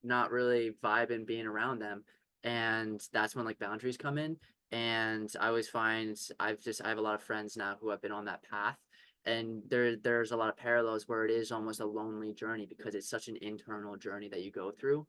not really vibing being around them. And that's when like boundaries come in. And I always find I have a lot of friends now who have been on that path. And there's a lot of parallels where it is almost a lonely journey because it's such an internal journey that you go through.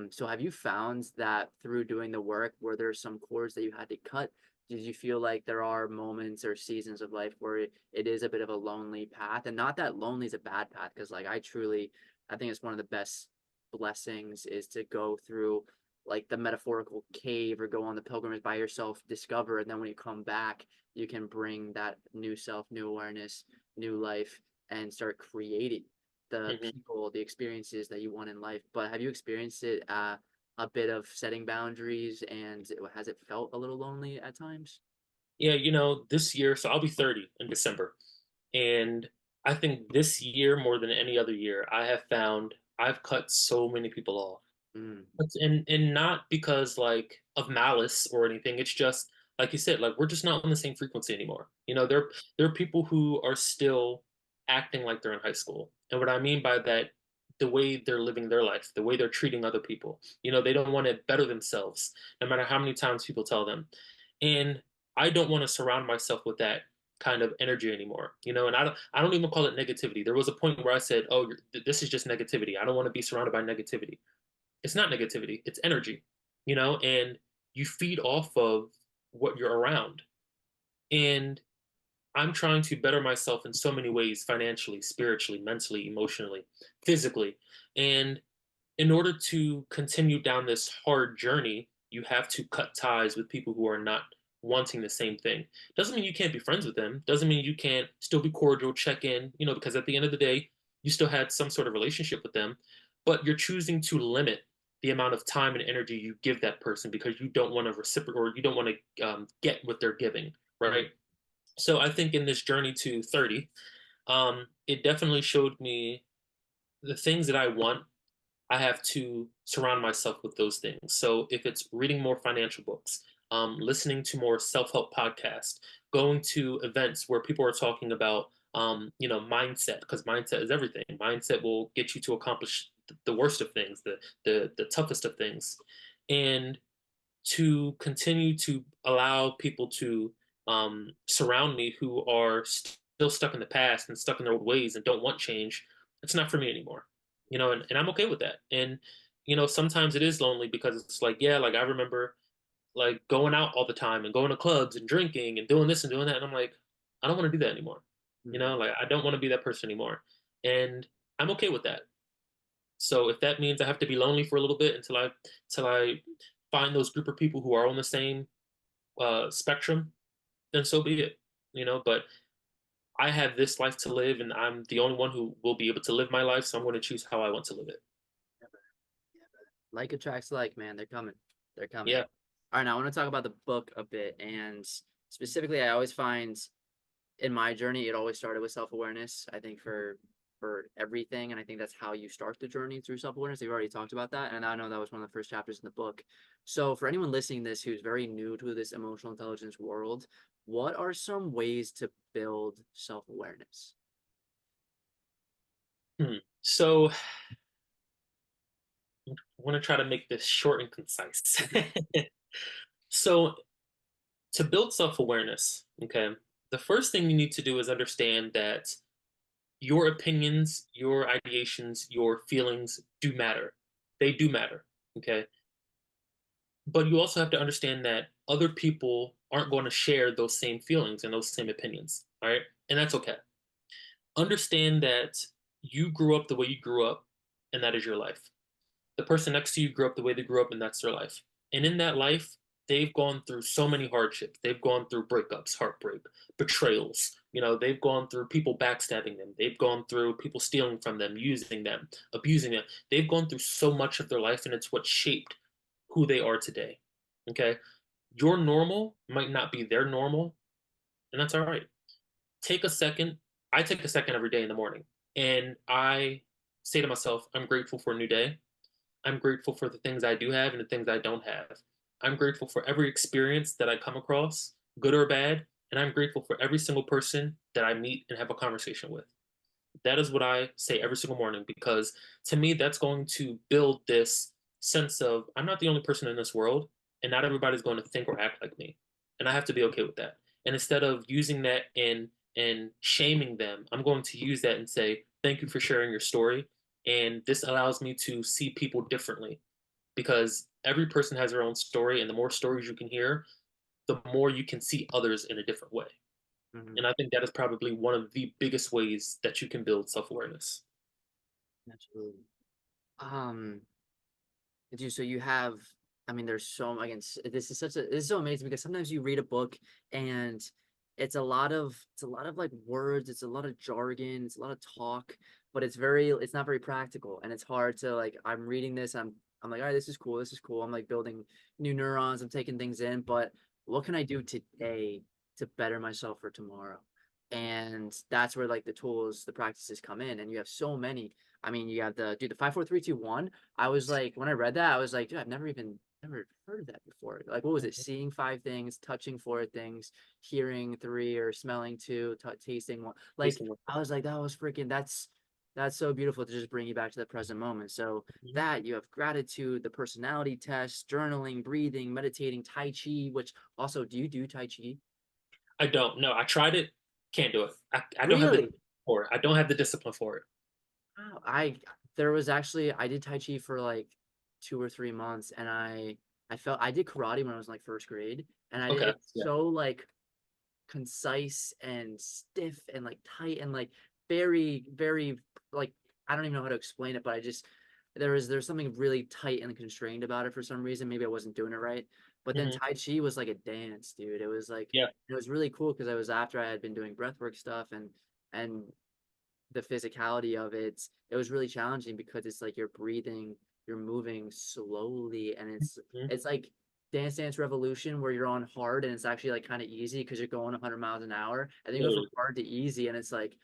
So have you found that through doing the work, were there some cords that you had to cut? Did you feel like there are moments or seasons of life where it is a bit of a lonely path? And not that lonely is a bad path, because like I think it's one of the best blessings is to go through like the metaphorical cave or go on the pilgrimage by yourself, discover, and then when you come back, you can bring that new self, new awareness, new life, and start creating the hmm people, the experiences that you want in life. But have you experienced it a bit of setting boundaries, and has it felt a little lonely at times? Yeah, this year, so I'll be 30 in December. And I think this year, more than any other year, I have found I've cut so many people off. Mm, And not because like of malice or anything. It's just like you said, like we're just not on the same frequency anymore. There are people who are still acting like they're in high school. And what I mean by that, the way they're living their life, the way they're treating other people. They don't want to better themselves, no matter how many times people tell them. And I don't want to surround myself with that kind of energy anymore. And I don't even call it negativity. There was a point where I said, "Oh, this is just negativity. I don't want to be surrounded by negativity." It's not negativity, it's energy, and you feed off of what you're around. And I'm trying to better myself in so many ways, financially, spiritually, mentally, emotionally, physically. And in order to continue down this hard journey, you have to cut ties with people who are not wanting the same thing. Doesn't mean you can't be friends with them. Doesn't mean you can't still be cordial, check in, because at the end of the day, you still had some sort of relationship with them, but you're choosing to limit the amount of time and energy you give that person because you don't want to reciprocate or you don't want to get what they're giving, mm, right? So I think in this journey to 30, it definitely showed me the things that I want. I have to surround myself with those things. So if it's reading more financial books, listening to more self-help podcasts, going to events where people are talking about, mindset, because mindset is everything. Mindset will get you to accomplish the worst of things, the toughest of things, and to continue to allow people to surround me who are still stuck in the past and stuck in their old ways and don't want change. It's not for me anymore. And I'm okay with that. And sometimes it is lonely because it's like, yeah, like I remember like going out all the time and going to clubs and drinking and doing this and doing that, and I'm like, I don't want to do that anymore. mm. Like I don't want to be that person anymore, and I'm okay with that. So if that means I have to be lonely for a little bit until I find those group of people who are on the same spectrum, then so be it. But I have this life to live, and I'm the only one who will be able to live my life. So I'm going to choose how I want to live it. Like attracts like, man. They're coming. They're coming. Yeah. All right, now I want to talk about the book a bit. And specifically, I always find in my journey, it always started with self-awareness. I think for for everything. And I think that's how you start the journey through self-awareness. You've already talked about that. And I know that was one of the first chapters in the book. So for anyone listening to this who's very new to this emotional intelligence world, what are some ways to build self-awareness? So I want to try to make this short and concise. So to build self-awareness, okay, the first thing you need to do is understand that your opinions, your ideations, your feelings do matter. They do matter, okay? But you also have to understand that other people aren't going to share those same feelings and those same opinions, all right? And that's okay. Understand that you grew up the way you grew up, and that is your life. The person next to you grew up the way they grew up, and that's their life. And in that life, they've gone through so many hardships. They've gone through breakups, heartbreak, betrayals. They've gone through people backstabbing them. They've gone through people stealing from them, using them, abusing them. They've gone through so much of their life, and it's what shaped who they are today. Okay? Your normal might not be their normal, and that's all right. Take a second. I take a second every day in the morning, and I say to myself, I'm grateful for a new day. I'm grateful for the things I do have and the things I don't have. I'm grateful for every experience that I come across, good or bad, and I'm grateful for every single person that I meet and have a conversation with. That is what I say every single morning because to me, that's going to build this sense of I'm not the only person in this world, and not everybody's going to think or act like me. And I have to be okay with that. And instead of using that and shaming them, I'm going to use that and say, thank you for sharing your story. And this allows me to see people differently because every person has their own story, and the more stories you can hear, the more you can see others in a different way. Mhm. And I think that is probably one of the biggest ways that you can build self awareness. Absolutely. Um, so you have, I mean, there's so again, this is so amazing because sometimes you read a book and it's a lot of like words, it's a lot of jargon, it's a lot of talk, but it's not very practical and it's hard to like I'm reading this, I'm like, all right, this is cool. I'm like building new neurons, I'm taking things in, but what can I do today to better myself for tomorrow? And that's where like the tools, the practices come in, and you have so many. I mean, you have the 5 4 3 2 1. I was like, when I read that, I was like, dude, I've never heard of that before. Like, what was it? Mhm. Seeing five things, touching four things, hearing three, or smelling two, tasting one. Like, Based on I was like, that was freaking. That's so beautiful to just bring you back to the present moment. So Mhm. that you have gratitude, the personality test, journaling, breathing, meditating, Tai Chi. Which also, do you do Tai Chi? I don't. No, I tried it. Can't do it. I don't have the Really? discipline for it. I don't have the discipline for it. Wow. There was actually I did Tai Chi for like 2 or 3 months, and I did karate when I was in like first grade, and Okay. it's Yeah. so like concise and stiff and like tight and like very very like I don't even know how to explain it, but I just there's something really tight and constrained about it for some reason. Maybe I wasn't doing it right. But then Hmm. Tai Chi was like a dance, dude. It was like Yeah. it was really cool because I was after I had been doing breathwork stuff and the physicality of it. It was really challenging because it's like you're breathing, you're moving slowly, and it's Mhm. it's like Dance Dance Revolution where you're on hard and it's actually like kind of easy because you're going 100 miles an hour, and then you go from Literally. hard to easy, and it's like,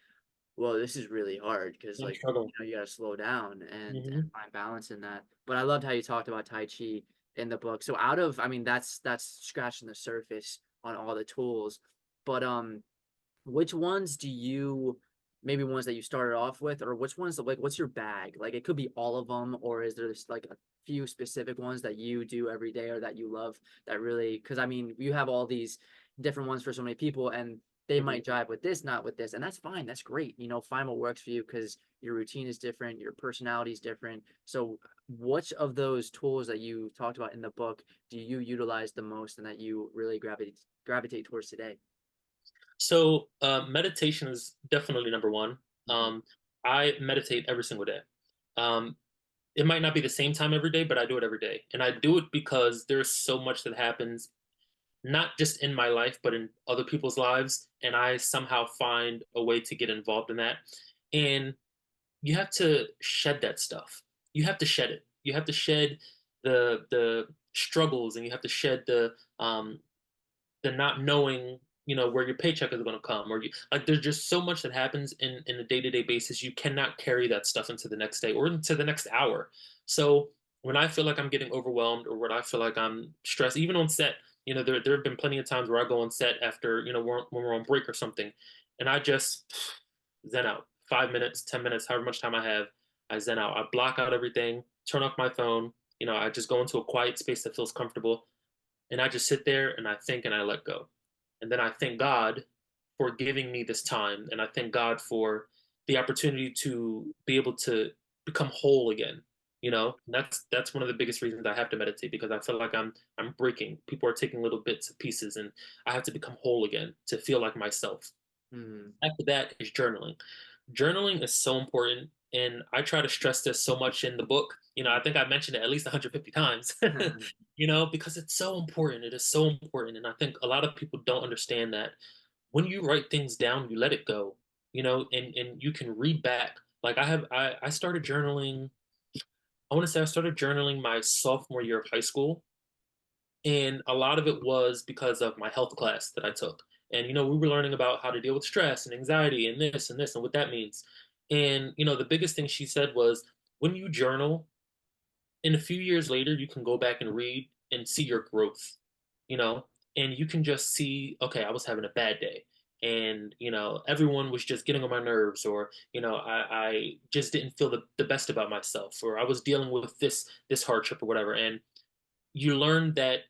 well, this is really hard because I'm like struggling. you gotta slow down and Hmm. find balance in that. But I loved how you talked about Tai Chi in the book. So out of, I mean, that's scratching the surface on all the tools, but which ones do you maybe ones that you started off with, or which ones like what's your bag? Like it could be all of them, or is there just like a few specific ones that you do every day or that you love that really because I mean you have all these different ones for so many people and they Hmm. might jive with this, not with this, and that's fine. That's great. Find what works for you because your routine is different, your personality is different. So, which of those tools that you talked about in the book do you utilize the most and that you really gravitate towards today? So meditation is definitely number one. Mhm. I meditate every single day. Um, it might not be the same time every day, but I do it every day, and I do it because there's so much that happens, not just in my life, but in other people's lives, and I somehow find a way to get involved in that. And you have to shed that stuff. You have to shed it. You have to shed the struggles, and you have to shed the not knowing where your paycheck is going to come, or like there's just so much that happens in a day-to-day basis. You cannot carry that stuff into the next day or into the next hour. So when I feel like I'm getting overwhelmed, or when I feel like I'm stressed, even on set, there have been plenty of times where I go on set after, when we're on break or something, and I just zen out. 5 minutes, 10 minutes, however much time I have, I zen out. I block out everything, turn off my phone. I just go into a quiet space that feels comfortable, and I just sit there and I think and I let go. And then I thank God for giving me this time. And I thank God for the opportunity to be able to become whole again. That's one of the biggest reasons I have to meditate, because I feel like I'm breaking. People are taking little bits and pieces, and I have to become whole again to feel like myself. Mm-hmm. After that is journaling. Journaling is so important, and I try to stress this so much in the book. I think I mentioned it at least 150 times. Because it's so important. It is so important, and I think a lot of people don't understand that when you write things down, you let it go. And you can read back. Like I started journaling. I want to say I started journaling my sophomore year of high school, and a lot of it was because of my health class that I took. And we were learning about how to deal with stress and anxiety and this and what that means. And the biggest thing she said was, when you journal, in a few years later, you can go back and read and see your growth, you know, and you can just see, okay, I was having a bad day. And everyone was just getting on my nerves, or I just didn't feel the best about myself, or I was dealing with this hardship or whatever. And you learn that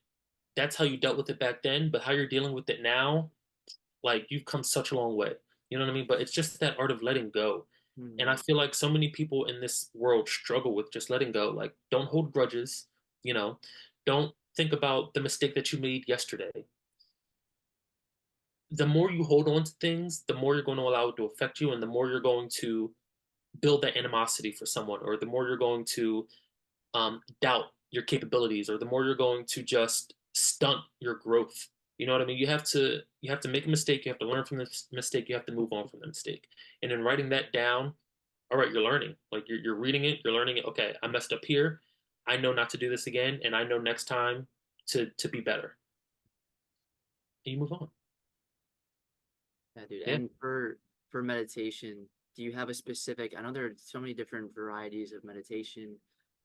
that's how you dealt with it back then, but how you're dealing with it now, like, you've come such a long way. You know what I mean? But it's just that art of letting go. And I Mm-hmm. feel like so many people in this world struggle with just letting go. Like, don't hold grudges, you know, don't think about the mistake that you made yesterday. The more you hold on to things, the more you're going to allow it to affect you, and the more you're going to build that animosity for someone, or the more you're going to doubt your capabilities, or the more you're going to just stunt your growth. You know what I mean? You have to make a mistake. You have to learn from the mistake. You have to move on from the mistake. And in writing that down, all right, you're learning. Like, you're reading it, you're learning it. Okay, I messed up here. I know not to do this again, and I know next time to be better. And you move on. Yeah, dude. Yeah. And for meditation, do you have a specific? I know there are so many different varieties of meditation.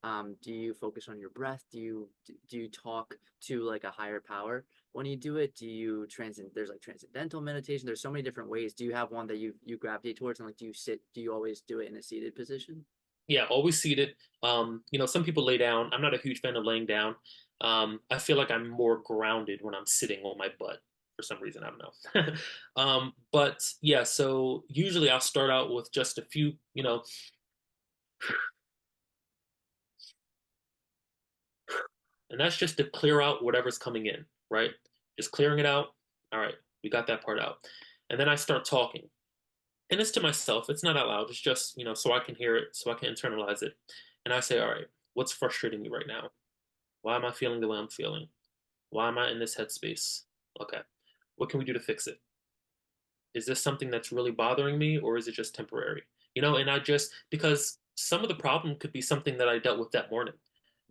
Do you focus on your breath? Do you talk to like a higher power when you do it? Do you transcend? There's like transcendental meditation. There's so many different ways. Do you have one that you gravitate towards? And like, do you sit? Do you always do it in a seated position? Yeah, always seated. Some people lay down. I'm not a huge fan of laying down. I feel like I'm more grounded when I'm sitting on my butt for some reason. I don't know. But yeah, so usually I'll start out with just a few, and that's just to clear out whatever's coming in, right? Just clearing it out. All right, we got that part out. And then I start talking. And it's to myself. It's not out loud. It's just, so I can hear it, so I can internalize it. And I say, all right, what's frustrating me right now? Why am I feeling the way I'm feeling? Why am I in this headspace? Okay. What can we do to fix it? Is this something that's really bothering me, or is it just temporary? And I just, because some of the problem could be something that I dealt with that morning.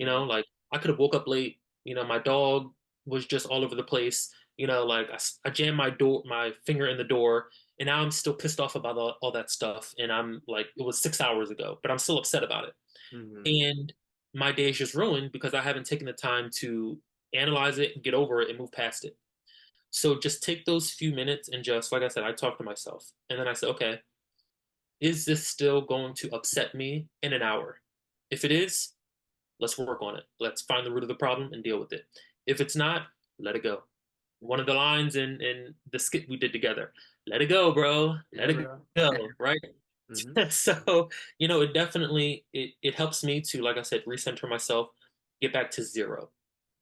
Mm-hmm. Like, I could have woke up late, my dog was just all over the place, like I jammed my finger in the door, and now I'm still pissed off about all that stuff. And I'm like, it was 6 hours ago, but I'm still upset about it. Mm-hmm. And my day is just ruined because I haven't taken the time to analyze it, get over it, and move past it. So just take those few minutes and just, like I said, I talk to myself. And then I say, okay, is this still going to upset me in an hour? If it is, let's work on it. Let's find the root of the problem and deal with it. If it's not, let it go. One of the lines in the skit we did together, let it go, bro. Yeah, Let it bro. go, right? Mm-hmm. So, it definitely it helps me to, like I said, recenter myself, get back to zero,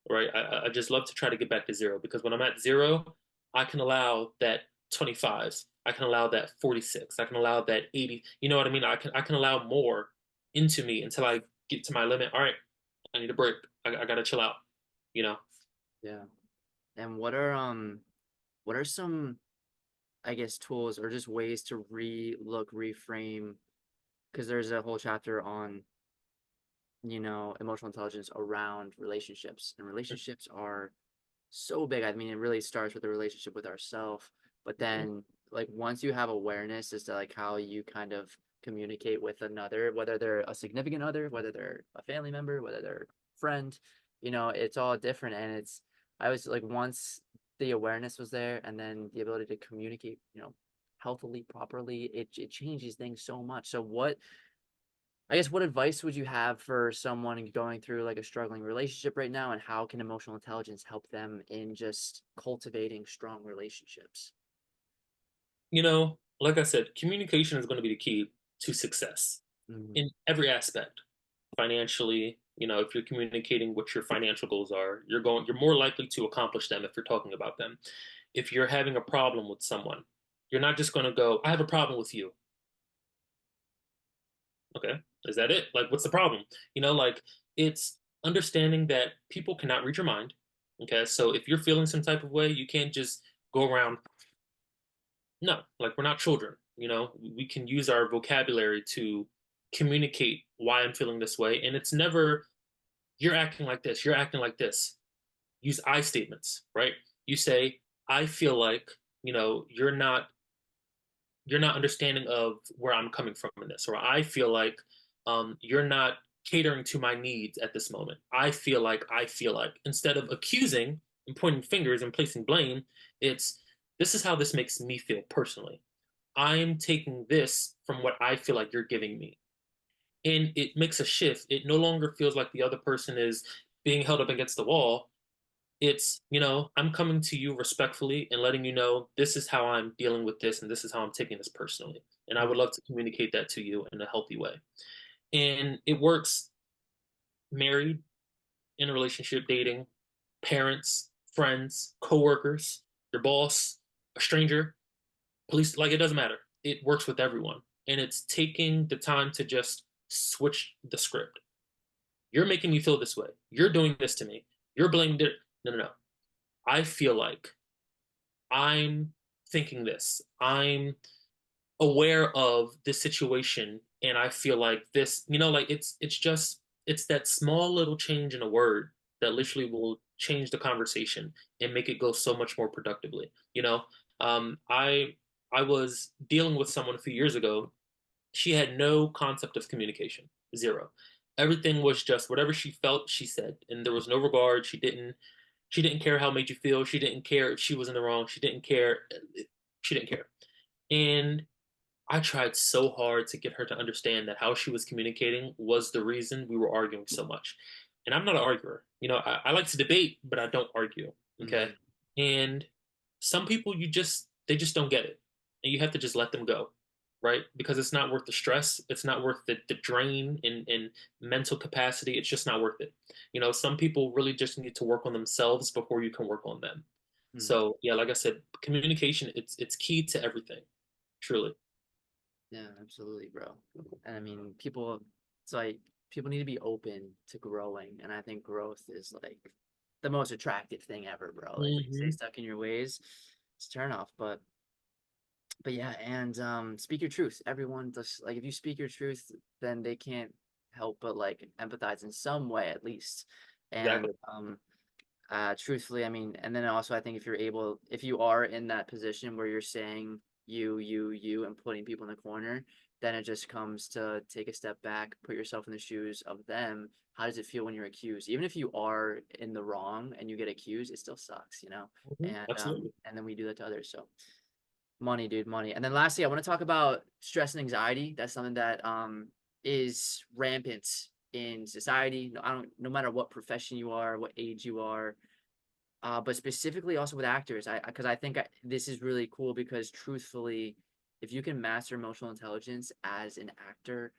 right? I just love to try to get back to zero, because when I'm at zero, I can allow that 25. I can allow that 46. I can allow that 80. You know what I mean? I can allow more into me until I get to my limit. All right, I need a break. I gotta chill out. You know? Yeah. And what are some, I guess, tools or just ways to reframe? Because there's a whole chapter on, emotional intelligence around relationships, and relationships are so big. I mean, it really starts with a relationship with ourselves, but Mhm. then like once you have awareness as to like how you kind of communicate with another, whether they're a significant other, whether they're a family member, whether they're a friend, it's all different. And I was like, once the awareness was there and then the ability to communicate, healthily, properly, it changes things so much. So I guess what advice would you have for someone going through like a struggling relationship right now, and how can emotional intelligence help them in just cultivating strong relationships? Like I said, communication is going to be the key to success Mm, in every aspect. Financially, if you're communicating what your financial goals are, you're more likely to accomplish them if you're talking about them. If you're having a problem with someone, you're not just going to go, I have a problem with you. Okay, is that it? Like, what's the problem? Like, it's understanding that people cannot read your mind. Okay, so if you're feeling some type of way, you can't just go around. No, like, we're not children. We can use our vocabulary to communicate why I'm feeling this way. And it's never, you're acting like this, you're acting like this. Use I statements, right? You say, I feel like, you're not understanding of where I'm coming from in this, or I feel like you're not catering to my needs at this moment. I feel like, instead of accusing and pointing fingers and placing blame, it's this is how this makes me feel personally. I'm taking this from what I feel like you're giving me. And it makes a shift. It no longer feels like the other person is being held up against the wall. It's, I'm coming to you respectfully and letting you know this is how I'm dealing with this and this is how I'm taking this personally. And I would mm, love to communicate that to you in a healthy way. And it works married, in a relationship, dating, parents, friends, coworkers, your boss, a stranger, police, like it doesn't matter. It works with everyone. And it's taking the time to just switch the script. You're making me feel this way. You're doing this to me. You're blaming it. No, no, no. I feel like I'm thinking this. I'm aware of this situation and I feel like this, like it's that small little change in a word that literally will change the conversation and make it go so much more productively. I was dealing with someone a few years ago. She had no concept of communication, zero. Everything was just whatever she felt, she said, and there was no regard. She didn't care how it made you feel. She didn't care if she was in the wrong. She didn't care. She didn't care. And I tried so hard to get her to understand that how she was communicating was the reason we were arguing so much. And I'm not an arguer. I like to debate, but I don't argue. Okay. mm, And some people they just don't get it. And you have to just let them go. Right? Because it's not worth the stress. It's not worth the drain in mental capacity. It's just not worth it. Some people really just need to work on themselves before you can work on them. mm. So yeah, like I said, communication, it's key to everything. Truly. Yeah, absolutely, bro. And I mean, it's like people need to be open to growing, and I think growth is like the most attractive thing ever, bro. Like when you stay Hmm. stuck in your ways, it's a turn off. But yeah, and speak your truth. Everyone just like if you speak your truth, then they can't help but like empathize in some way at least. And Exactly. truthfully, I mean, and then also I think if you are in that position where you're saying you and putting people in the corner, then it just comes to take a step back, put yourself in the shoes of them. How does it feel when you're accused? Even if you are in the wrong and you get accused, it still sucks. Absolutely. And then we do that to others. So money, dude, money. And then lastly, I want to talk about stress and anxiety. That's something that is rampant in society. No matter what profession you are, what age you are, but specifically also with actors. Because I think this is really cool because truthfully, if you can master emotional intelligence as an actor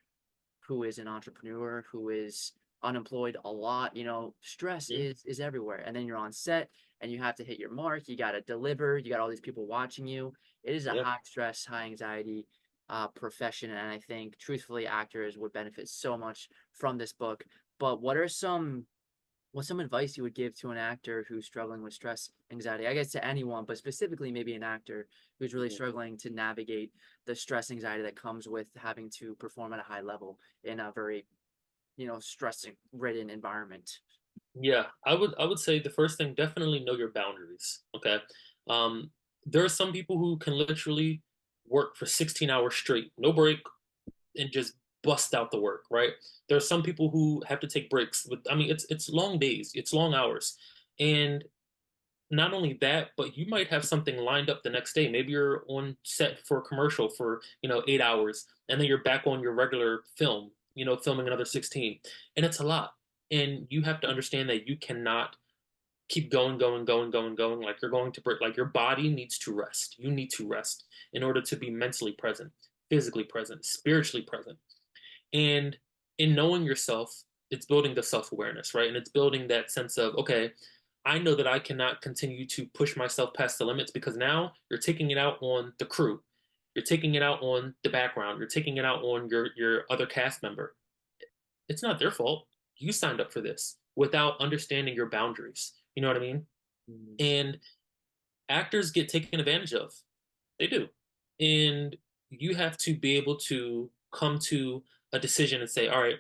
who is an entrepreneur, who is unemployed a lot, stress Mhm. is everywhere. And then you're on set and you have to hit your mark, you got to deliver, you got all these people watching you. It is a Yeah. high stress, high anxiety profession, and I think truthfully actors would benefit so much from this book. But what's some advice you would give to an actor who's struggling with stress, anxiety? I guess to anyone, but specifically maybe an actor who's really Mhm. struggling to navigate the stress, anxiety that comes with having to perform at a high level in a very, stressing ridden environment. Yeah, I would say the first thing, definitely know your boundaries. Okay. Um, there are some people who can literally work for 16 hours straight, no break, and just bust out the work, right? There are some people who have to take breaks with, I mean, it's long days, it's long hours. And not only that, but you might have something lined up the next day. Maybe you're on set for a commercial for, 8 hours, and then you're back on your regular film, filming another 16. And it's a lot. And you have to understand that you cannot keep going, going, going, going, going. Like you're going to break, like your body needs to rest. You need to rest in order to be mentally present, physically present, spiritually present. And in knowing yourself, it's building the self awareness, right? And it's building that sense of, okay, I know that I cannot continue to push myself past the limits because now you're taking it out on the crew. You're taking it out on the background. You're taking it out on your other cast member. It's not their fault. You signed up for this without understanding your boundaries. You know what I mean? Mm. And actors get taken advantage of. They do. And you have to be able to come to a decision and say, all right,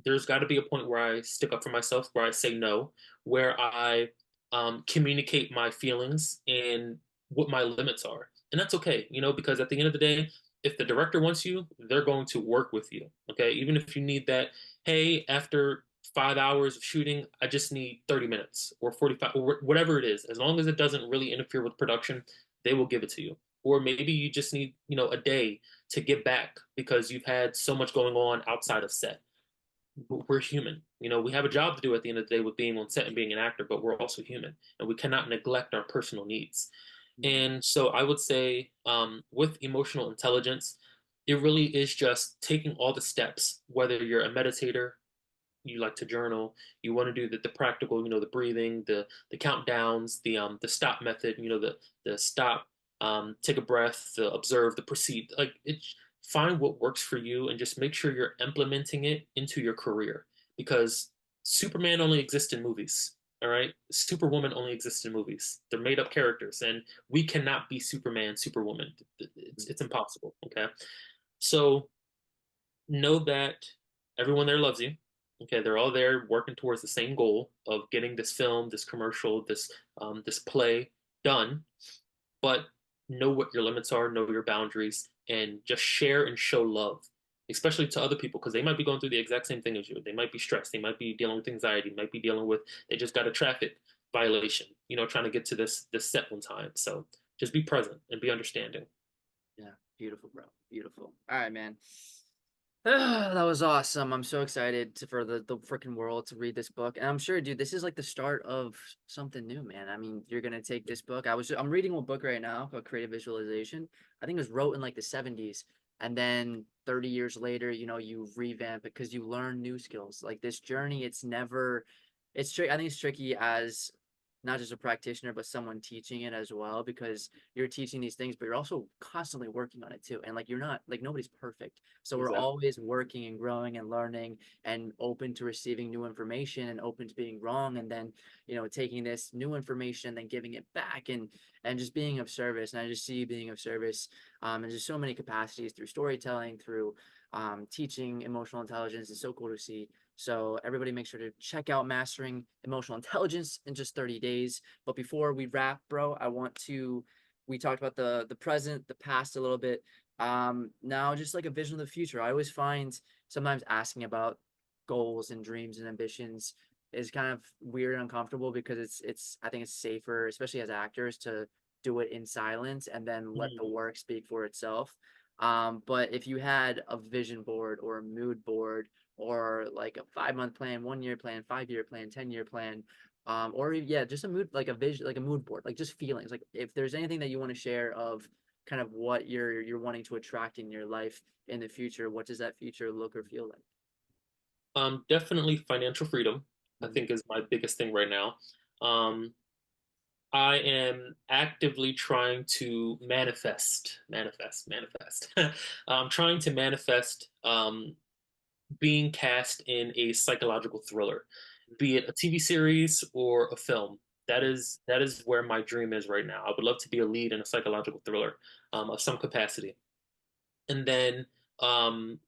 there's got to be a point where I stick up for myself, where I say no, where I communicate my feelings and what my limits are. And that's okay, because at the end of the day, if the director wants you, they're going to work with you. Okay. Even if you need that, hey, after 5 hours of shooting, I just need 30 minutes or 45 or whatever it is. As long as it doesn't really interfere with production, they will give it to you. Or maybe you just need, a day to get back because you've had so much going on outside of set. We're human. We have a job to do at the end of the day with being on set and being an actor, but we're also human, and we cannot neglect our personal needs. Mm. And so I would say, with emotional intelligence, it really is just taking all the steps, whether you're a meditator, you like to journal, you want to do the practical, the breathing, the countdowns, the stop method, the stop, take a breath, the observe, the proceed. Like it's find what works for you and just make sure you're implementing it into your career because Superman only exists in movies. All right, Superwoman only exists in movies. They're made up characters, and we cannot be Superman, Superwoman. It's impossible. Okay, so know that everyone there loves you. Okay, they're all there working towards the same goal of getting this film, this commercial, this play done. But know what your limits are, know your boundaries, and just share and show love, especially to other people because they might be going through the exact same thing as you. They might be stressed. They might be dealing with anxiety. Might be dealing with they just got a traffic violation. Trying to get to this set one time. So just be present and be understanding. Yeah, beautiful, bro. Beautiful. All right, man. That was awesome. I'm so excited for the freaking world to read this book. And I'm sure, dude, this is like the start of something new, man. I mean, you're gonna take this book. I'm reading a book right now called Creative Visualization. I think it was wrote in like the 70s. And then 30 years later, you revamp it because you learn new skills. Like this journey, it's tricky. I think it's tricky as not just a practitioner, but someone teaching it as well, because you're teaching these things, but you're also constantly working on it too. And like you're not like nobody's perfect. So we're Exactly. always working and growing and learning and open to receiving new information and open to being wrong. And then, taking this new information and then giving it back and just being of service. And I just see you being of service and just so many capacities through storytelling, through teaching emotional intelligence. It's so cool to see. So everybody make sure to check out Mastering Emotional Intelligence in just 30 days. But before we wrap, bro, we talked about the present, the past a little bit. Now just like a vision of the future. I always find sometimes asking about goals and dreams and ambitions is kind of weird and uncomfortable because it's I think it's safer, especially as actors, to do it in silence and then let the Mm. work speak for itself. But if you had a vision board or a mood board or like a 5 month plan, 1 year plan, 5 year plan, 10 year plan, or yeah, just a mood like a vision, like a mood board, like just feelings. Like if there's anything that you want to share of kind of what you're wanting to attract in your life in the future, what does that future look or feel like? Definitely financial freedom, I Mm. think is my biggest thing right now. Um, I am actively trying to manifest. I'm trying to manifest being cast in a psychological thriller, be it a TV series or a film. That is where my dream is right now. I would love to be a lead in a psychological thriller of some capacity, and then um,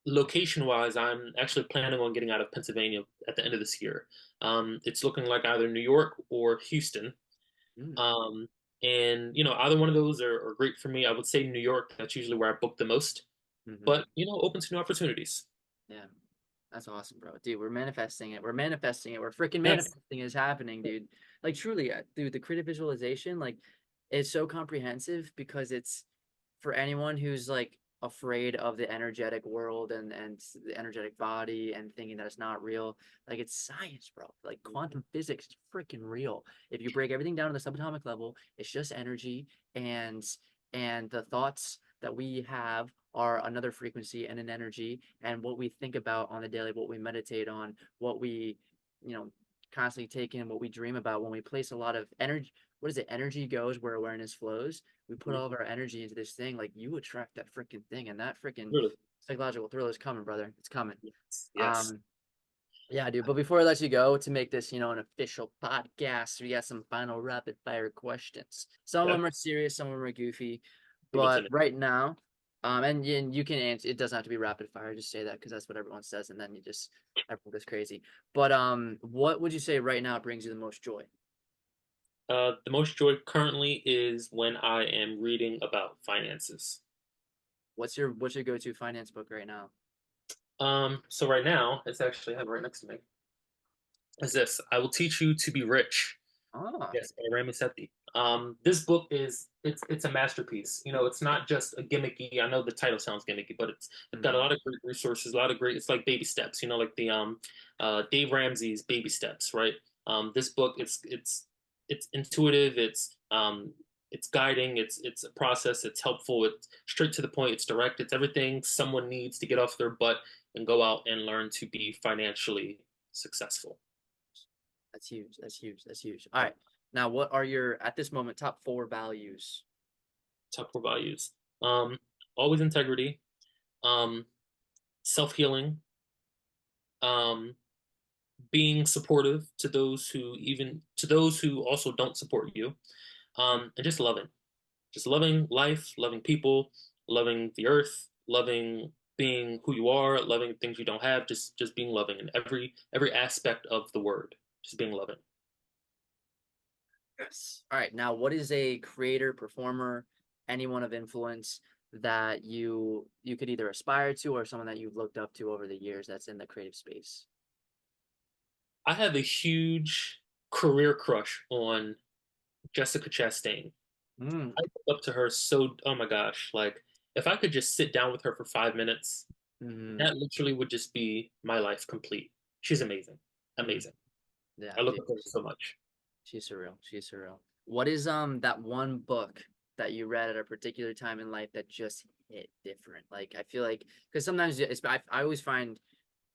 location wise, I'm actually planning on getting out of Pennsylvania at the end of this year. It's looking like either New York or Houston. Mm, Um, and either one of those are great for me. I would say New York. That's usually where I book the most. hmm But open to new opportunities. Yeah. That's awesome, bro. Dude, we're manifesting it. We're manifesting it. We're freaking Yes. manifesting it. It's happening, dude. Like truly, dude, the creative visualization, like, is so comprehensive because it's for anyone who's like afraid of the energetic world and the energetic body and thinking that it's not real. Like it's science, bro. Like quantum physics is freaking real. If you break everything down to the subatomic level, it's just energy and the thoughts that we have are another frequency and an energy, and what we think about on the daily, what we meditate on, what we, you know, constantly take in, what we dream about. When we place a lot of energy, what is it? Energy goes where awareness flows. We put Mhm. all of our energy into this thing, like you attract that freaking thing, and that freaking Really. psychological thrill is coming, brother. It's coming. Yes. Yes. Um, yeah, dude. But before I let you go, to make this, an official podcast, we got some final rapid fire questions. Some of Yeah. them are serious, some of them are goofy. Give it to But me. right now, and you can answer. It doesn't have to be rapid fire. Just say that because that's what everyone says, and then everyone goes crazy. But what would you say right now brings you the most joy? The most joy currently is when I am reading about finances. What's your go-to finance book right now? So right now, it's actually I have it right next to me. Is this I Will Teach You to Be Rich. Ah, Yes, by Rami Sethi. This book it's a masterpiece. It's not just a gimmicky. I know the title sounds gimmicky, but it's got a mm-hmm. lot of great resources, a lot of great. It's like baby steps. Like the Dave Ramsey's Baby Steps, right? This book it's intuitive. It's guiding. It's a process. It's helpful. It's straight to the point. It's direct. It's everything someone needs to get off their butt and go out and learn to be financially successful. That's huge. That's huge. That's huge. All right. Now, what are your at this moment top four values? Top core values. Um, Always integrity, self healing, um, being supportive to those who also don't support you, and just loving life, loving people, loving the earth, loving being who you are, loving things you don't have, just being loving in every aspect of the word, just being loving. Yes. All right. Now, what is a creator, performer, anyone of influence that you could either aspire to or someone that you've looked up to over the years that's in the creative space? I have a huge career crush on Jessica Chastain. Mm. I look up to her so, oh my gosh, like if I could just sit down with her for 5 minutes, Mm-hmm. that literally would just be my life complete. She's amazing. Mm. Amazing. Yeah, I look dude. up to her so much. She's surreal. She's surreal. What is that one book that you read at a particular time in life that just hit different? Like I feel like because sometimes I always find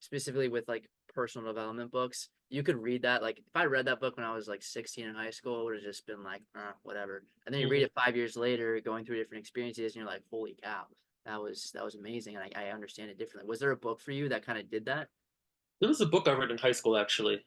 specifically with like personal development books, you could read that. Like if I read that book when I was like 16 in high school, it would have just been like, whatever. And then you read Mhm. it 5 years later, going through different experiences, and you're like, holy cow, that was amazing, and I understand it differently. Was there a book for you that kind of did that? There was a book I read in high school actually.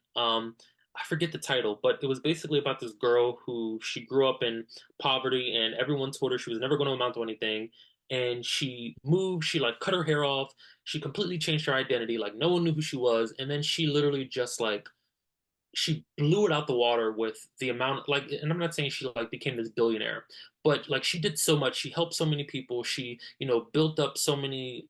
I forget the title, but it was basically about this girl who she grew up in poverty and everyone told her she was never going to amount to anything. And she moved, she like cut her hair off, she completely changed her identity, like no one knew who she was, and then she literally just like she blew it out the water with the amount like, and I'm not saying she like became this billionaire, but like she did so much, she helped so many people, she built up so many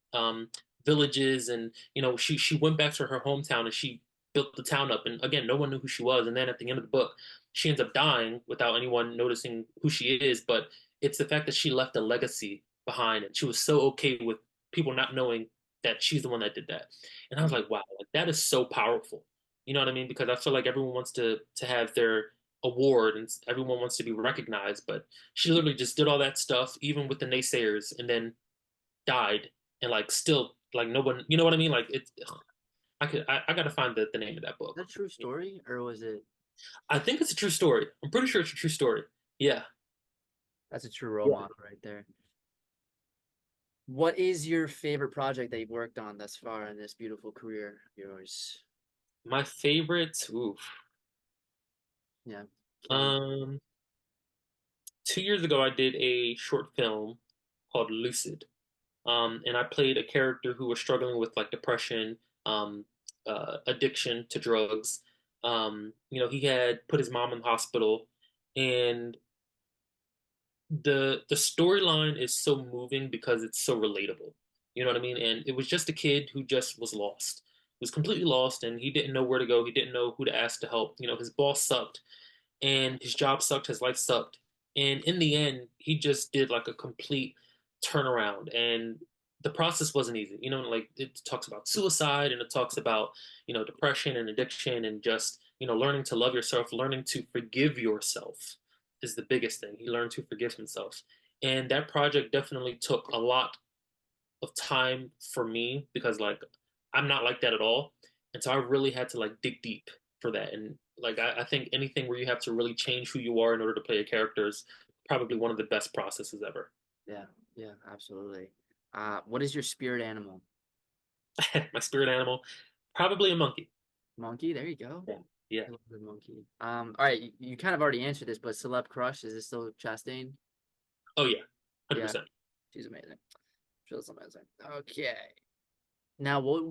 villages, and she went back to her hometown and she built the town up, and again no one knew who she was, and then at the end of the book she ends up dying without anyone noticing who she is, but it's the fact that she left a legacy behind and she was so okay with people not knowing that she's the one that did that. And I was Mm. like, wow, like that is so powerful. You know what I mean? Because I feel like everyone wants to have their award and everyone wants to be recognized, but she literally just did all that stuff, even with the naysayers, and then died, and like still like no one, you know what I mean? Like it's I gotta find the name of that Is that book. a true story or was it? I think it's a true story. I'm pretty sure it's a true story. Yeah. That's a true role Yeah. model right there. What is your favorite project that you've worked on thus far in this beautiful career of yours? My favorite, oof. Yeah, killing. Um 2 years ago I did a short film called Lucid. and I played a character who was struggling with like depression, addiction to drugs. He had put his mom in the hospital, and the storyline is so moving because it's so relatable. You know what I mean? And it was just a kid who just was lost. He was completely lost, and he didn't know where to go. He didn't know who to ask to help. His boss sucked, and his job sucked, his life sucked. And in the end, he just did like a complete turnaround. And the process wasn't easy. Like it talks about suicide, and it talks about, depression and addiction, and just, learning to love yourself, learning to forgive yourself is the biggest thing. He learned to forgive himself. And that project definitely took a lot of time for me because like I'm not like that at all. And so I really had to like dig deep for that. And like I think anything where you have to really change who you are in order to play a character is probably one of the best processes ever. Yeah, yeah, absolutely. What is your spirit animal? My spirit animal, probably a monkey. Monkey, there you go. Yeah. Yeah. I love the monkey. All right, you kind of already answered this, but celeb crush, is it still Chastain? Oh yeah. Yeah, 100%. she's amazing. She's amazing. Okay. Now, what?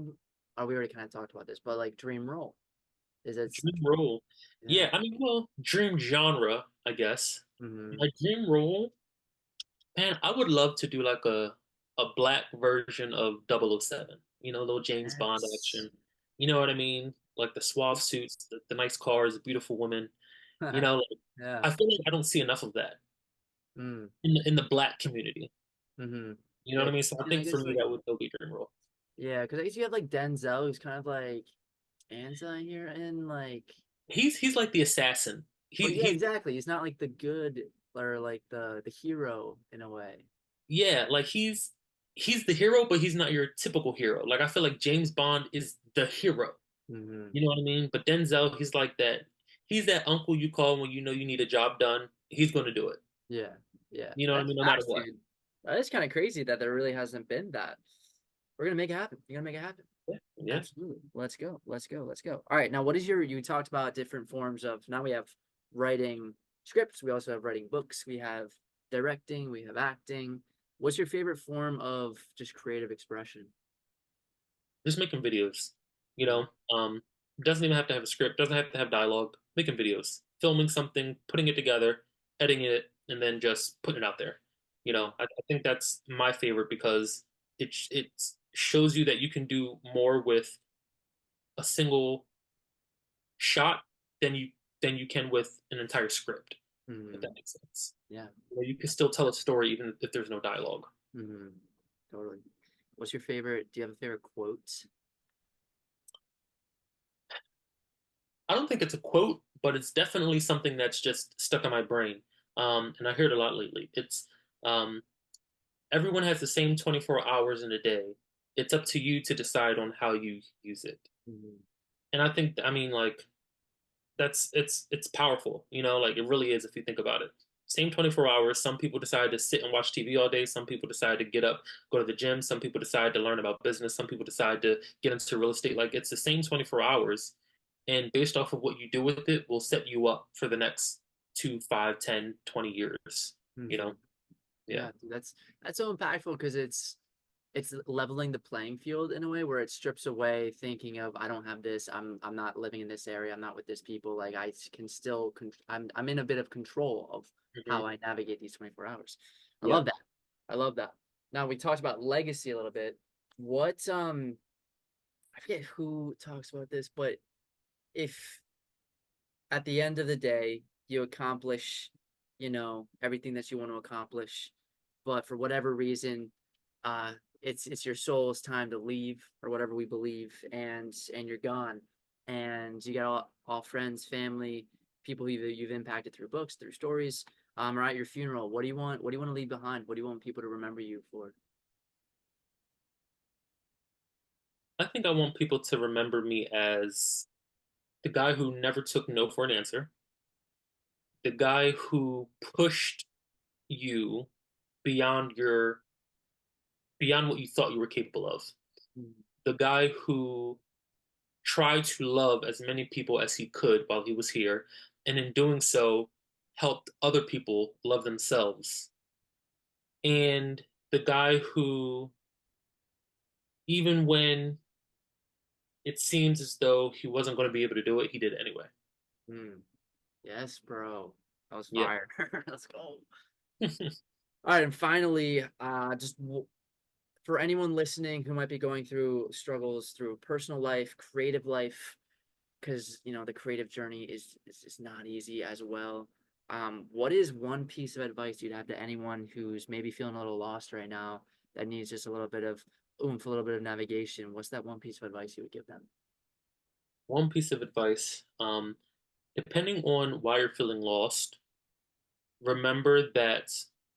Oh, we already kind of talked about this, but like dream role, is it? Dream role. Yeah. Yeah, I mean, well, dream genre, I guess. Mm-hmm. My dream role, man, I would love to do like a black version of 007. Little James Bond Yes. action. You know what I mean? Like the suave suits, the nice cars, the beautiful women. Like, Yeah. I feel like I don't see enough of that Mm. in the black community. Mm-hmm. You know Yeah. what I mean? So I And I think for guess me like that would still be dream role. yeah, because I guess you have like Denzel, who's kind of like anti here, and like, He's like the assassin. but He yeah, he's exactly. He's not like the good or like the hero in a way. Yeah, like he's the hero, but he's not your typical hero. Like I feel like James Bond is the hero. Mm-hmm. You know what I mean? But Denzel, he's like that. He's that uncle you call when you know you need a job done. He's going to do it. Yeah, yeah. You know what I That's mean? No matter facts, what. dude. That is kind of crazy that there really hasn't been that. We're gonna make it happen. You're gonna make it happen. Yeah, yeah. Absolutely. Let's go. Let's go. Let's go. All right. Now, what is your? You talked about different forms of. Now we have writing scripts. We also have writing books. We have directing. We have acting. What's your favorite form of just creative expression? Just making videos. You Mm, know, doesn't even have to have a script. Doesn't have to have dialogue. Making videos, filming something, putting it together, editing it, and then just putting it out there. I think that's my favorite because it shows you that you can do more with a single shot than you can with an entire script, if that mm, makes sense. yeah. You can still tell a story even if there's no dialogue. Mm, totally. What's your favorite? Do you have a favorite quote? I don't think it's a quote, but it's definitely something that's just stuck in my brain. And I hear it a lot lately. It's um, everyone has the same 24 hours in a day. It's up to you to decide on how you use it. Mm, And I think, I mean, like it's powerful, like it really is if you think about it. Same 24 hours. Some people decide to sit and watch TV all day. Some people decide to get up, go to the gym. Some people decide to learn about business. Some people decide to get into real estate. Like it's the same 24 hours. And based off of what you do with it will set you up for the next 2, 5, 10, 20 years. You mm-hmm. know? Yeah. Yeah, dude, that's so impactful because it's leveling the playing field in a way where it strips away thinking of I don't have this, I'm not living in this area, I'm not with this people. Like can still I'm in a bit of control of how Hmm. I navigate these 24 hours. I Yeah. love that. I love that. Now we talked about legacy a little bit. What I forget who talks about this, but if at the end of the day you accomplish, everything that you want to accomplish, but for whatever reason, uh it's your soul's time to leave or whatever we believe, and you're gone, and you got all friends, family, people you've impacted through books, through stories, or at your funeral. What do you want to leave behind? What do you want people to remember you for? I think I want people to remember me as the guy who never took no for an answer, the guy who pushed you beyond beyond what you thought you were capable of. Mm, The guy who tried to love as many people as he could while he was here, and in doing so, helped other people love themselves. And the guy who even when it seems as though he wasn't going to be able to do it, he did it anyway. Hmm. Yes, bro. That was Yeah. fire. Let's go. All right, and finally, for anyone listening who might be going through struggles through personal life, creative life, because the creative journey is not easy as well. What is one piece of advice you'd have to anyone who's maybe feeling a little lost right now that needs just a little bit of oomph, a little bit of navigation? What's that one piece of advice you would give them? One piece of advice, depending on why you're feeling lost, remember that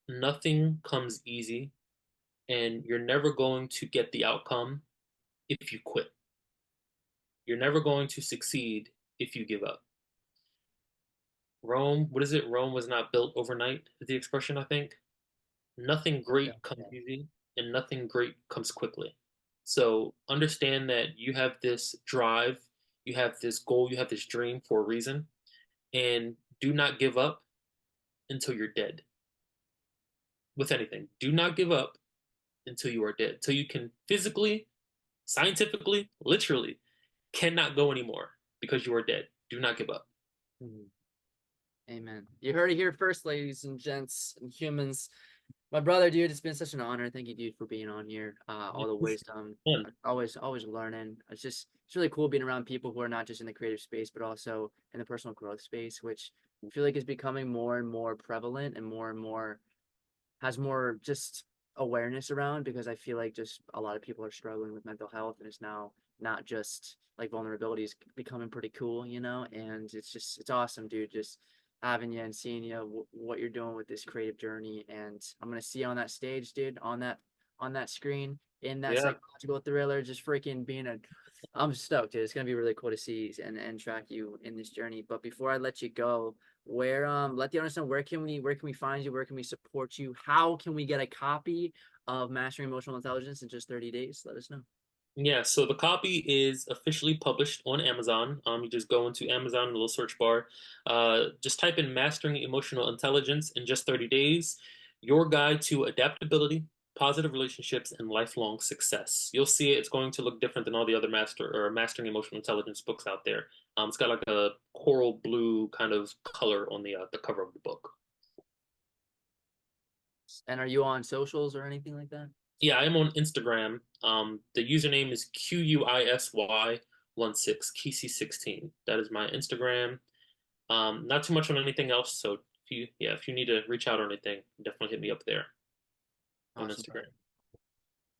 nothing comes easy and you're never going to get the outcome if you quit. You're never going to succeed if you give up. Rome, what is it? Rome was not built overnight, is the expression, I think. Nothing Yeah, great comes yeah. easy and nothing great comes quickly. So understand that you have this drive, you have this goal, you have this dream for a reason, and do not give up until you're dead with anything. Do not give up until you are dead, until you can physically, scientifically, literally cannot go anymore because you are dead. Do not give up. Mhm. Amen. You heard it here first, ladies and gents and humans. My brother, dude, it's been such an honor. Thank you, dude, for being on here. Yeah, All the wisdom, fun. always learning. It's really cool being around people who are not just in the creative space, but also in the personal growth space, which I feel like is becoming more and more prevalent and more has more just awareness around because I feel like just a lot of people are struggling with mental health and it's now not just like vulnerabilities becoming pretty cool, and it's awesome, dude, just having you and seeing what you're doing with this creative journey. And I'm gonna see you on that stage, dude, on that screen in that Yeah. psychological thriller, just freaking being a I'm stoked, dude. It's gonna be really cool to see and track you in this journey. But before I let you go, where let the audience know where can we find you, where can we support you, how can we get a copy of Mastering Emotional Intelligence in just 30 days? Let us know. Yeah, so the copy is officially published on Amazon. You just go into Amazon, a little search bar, just type in Mastering Emotional Intelligence in just 30 days, your guide to adaptability, positive relationships, and lifelong success. You'll see it. It's going to look different than all the other Mastering Emotional Intelligence books out there. It's got like a coral blue kind of color on the cover of the book. And are you on socials or anything like that? Yeah, I am on Instagram. The username is QUISY16, Kisi16. That is my Instagram. Not too much on anything else. So if you need to reach out or anything, definitely hit me up there on Awesome, Instagram. brother.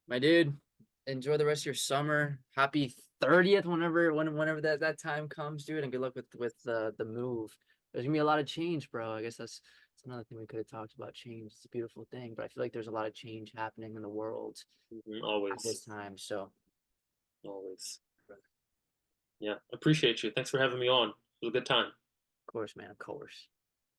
My dude, enjoy the rest of your summer. Happy 30th whenever that time comes, dude, and good luck with the move. There's gonna be a lot of change, bro. I guess that's another thing we could have talked about. Change. It's a beautiful thing, but I feel like there's a lot of change happening in the world Mhm, at this always, time. So, always. Yeah, appreciate you. Thanks for having me on. It was a good time. of course, man, of course.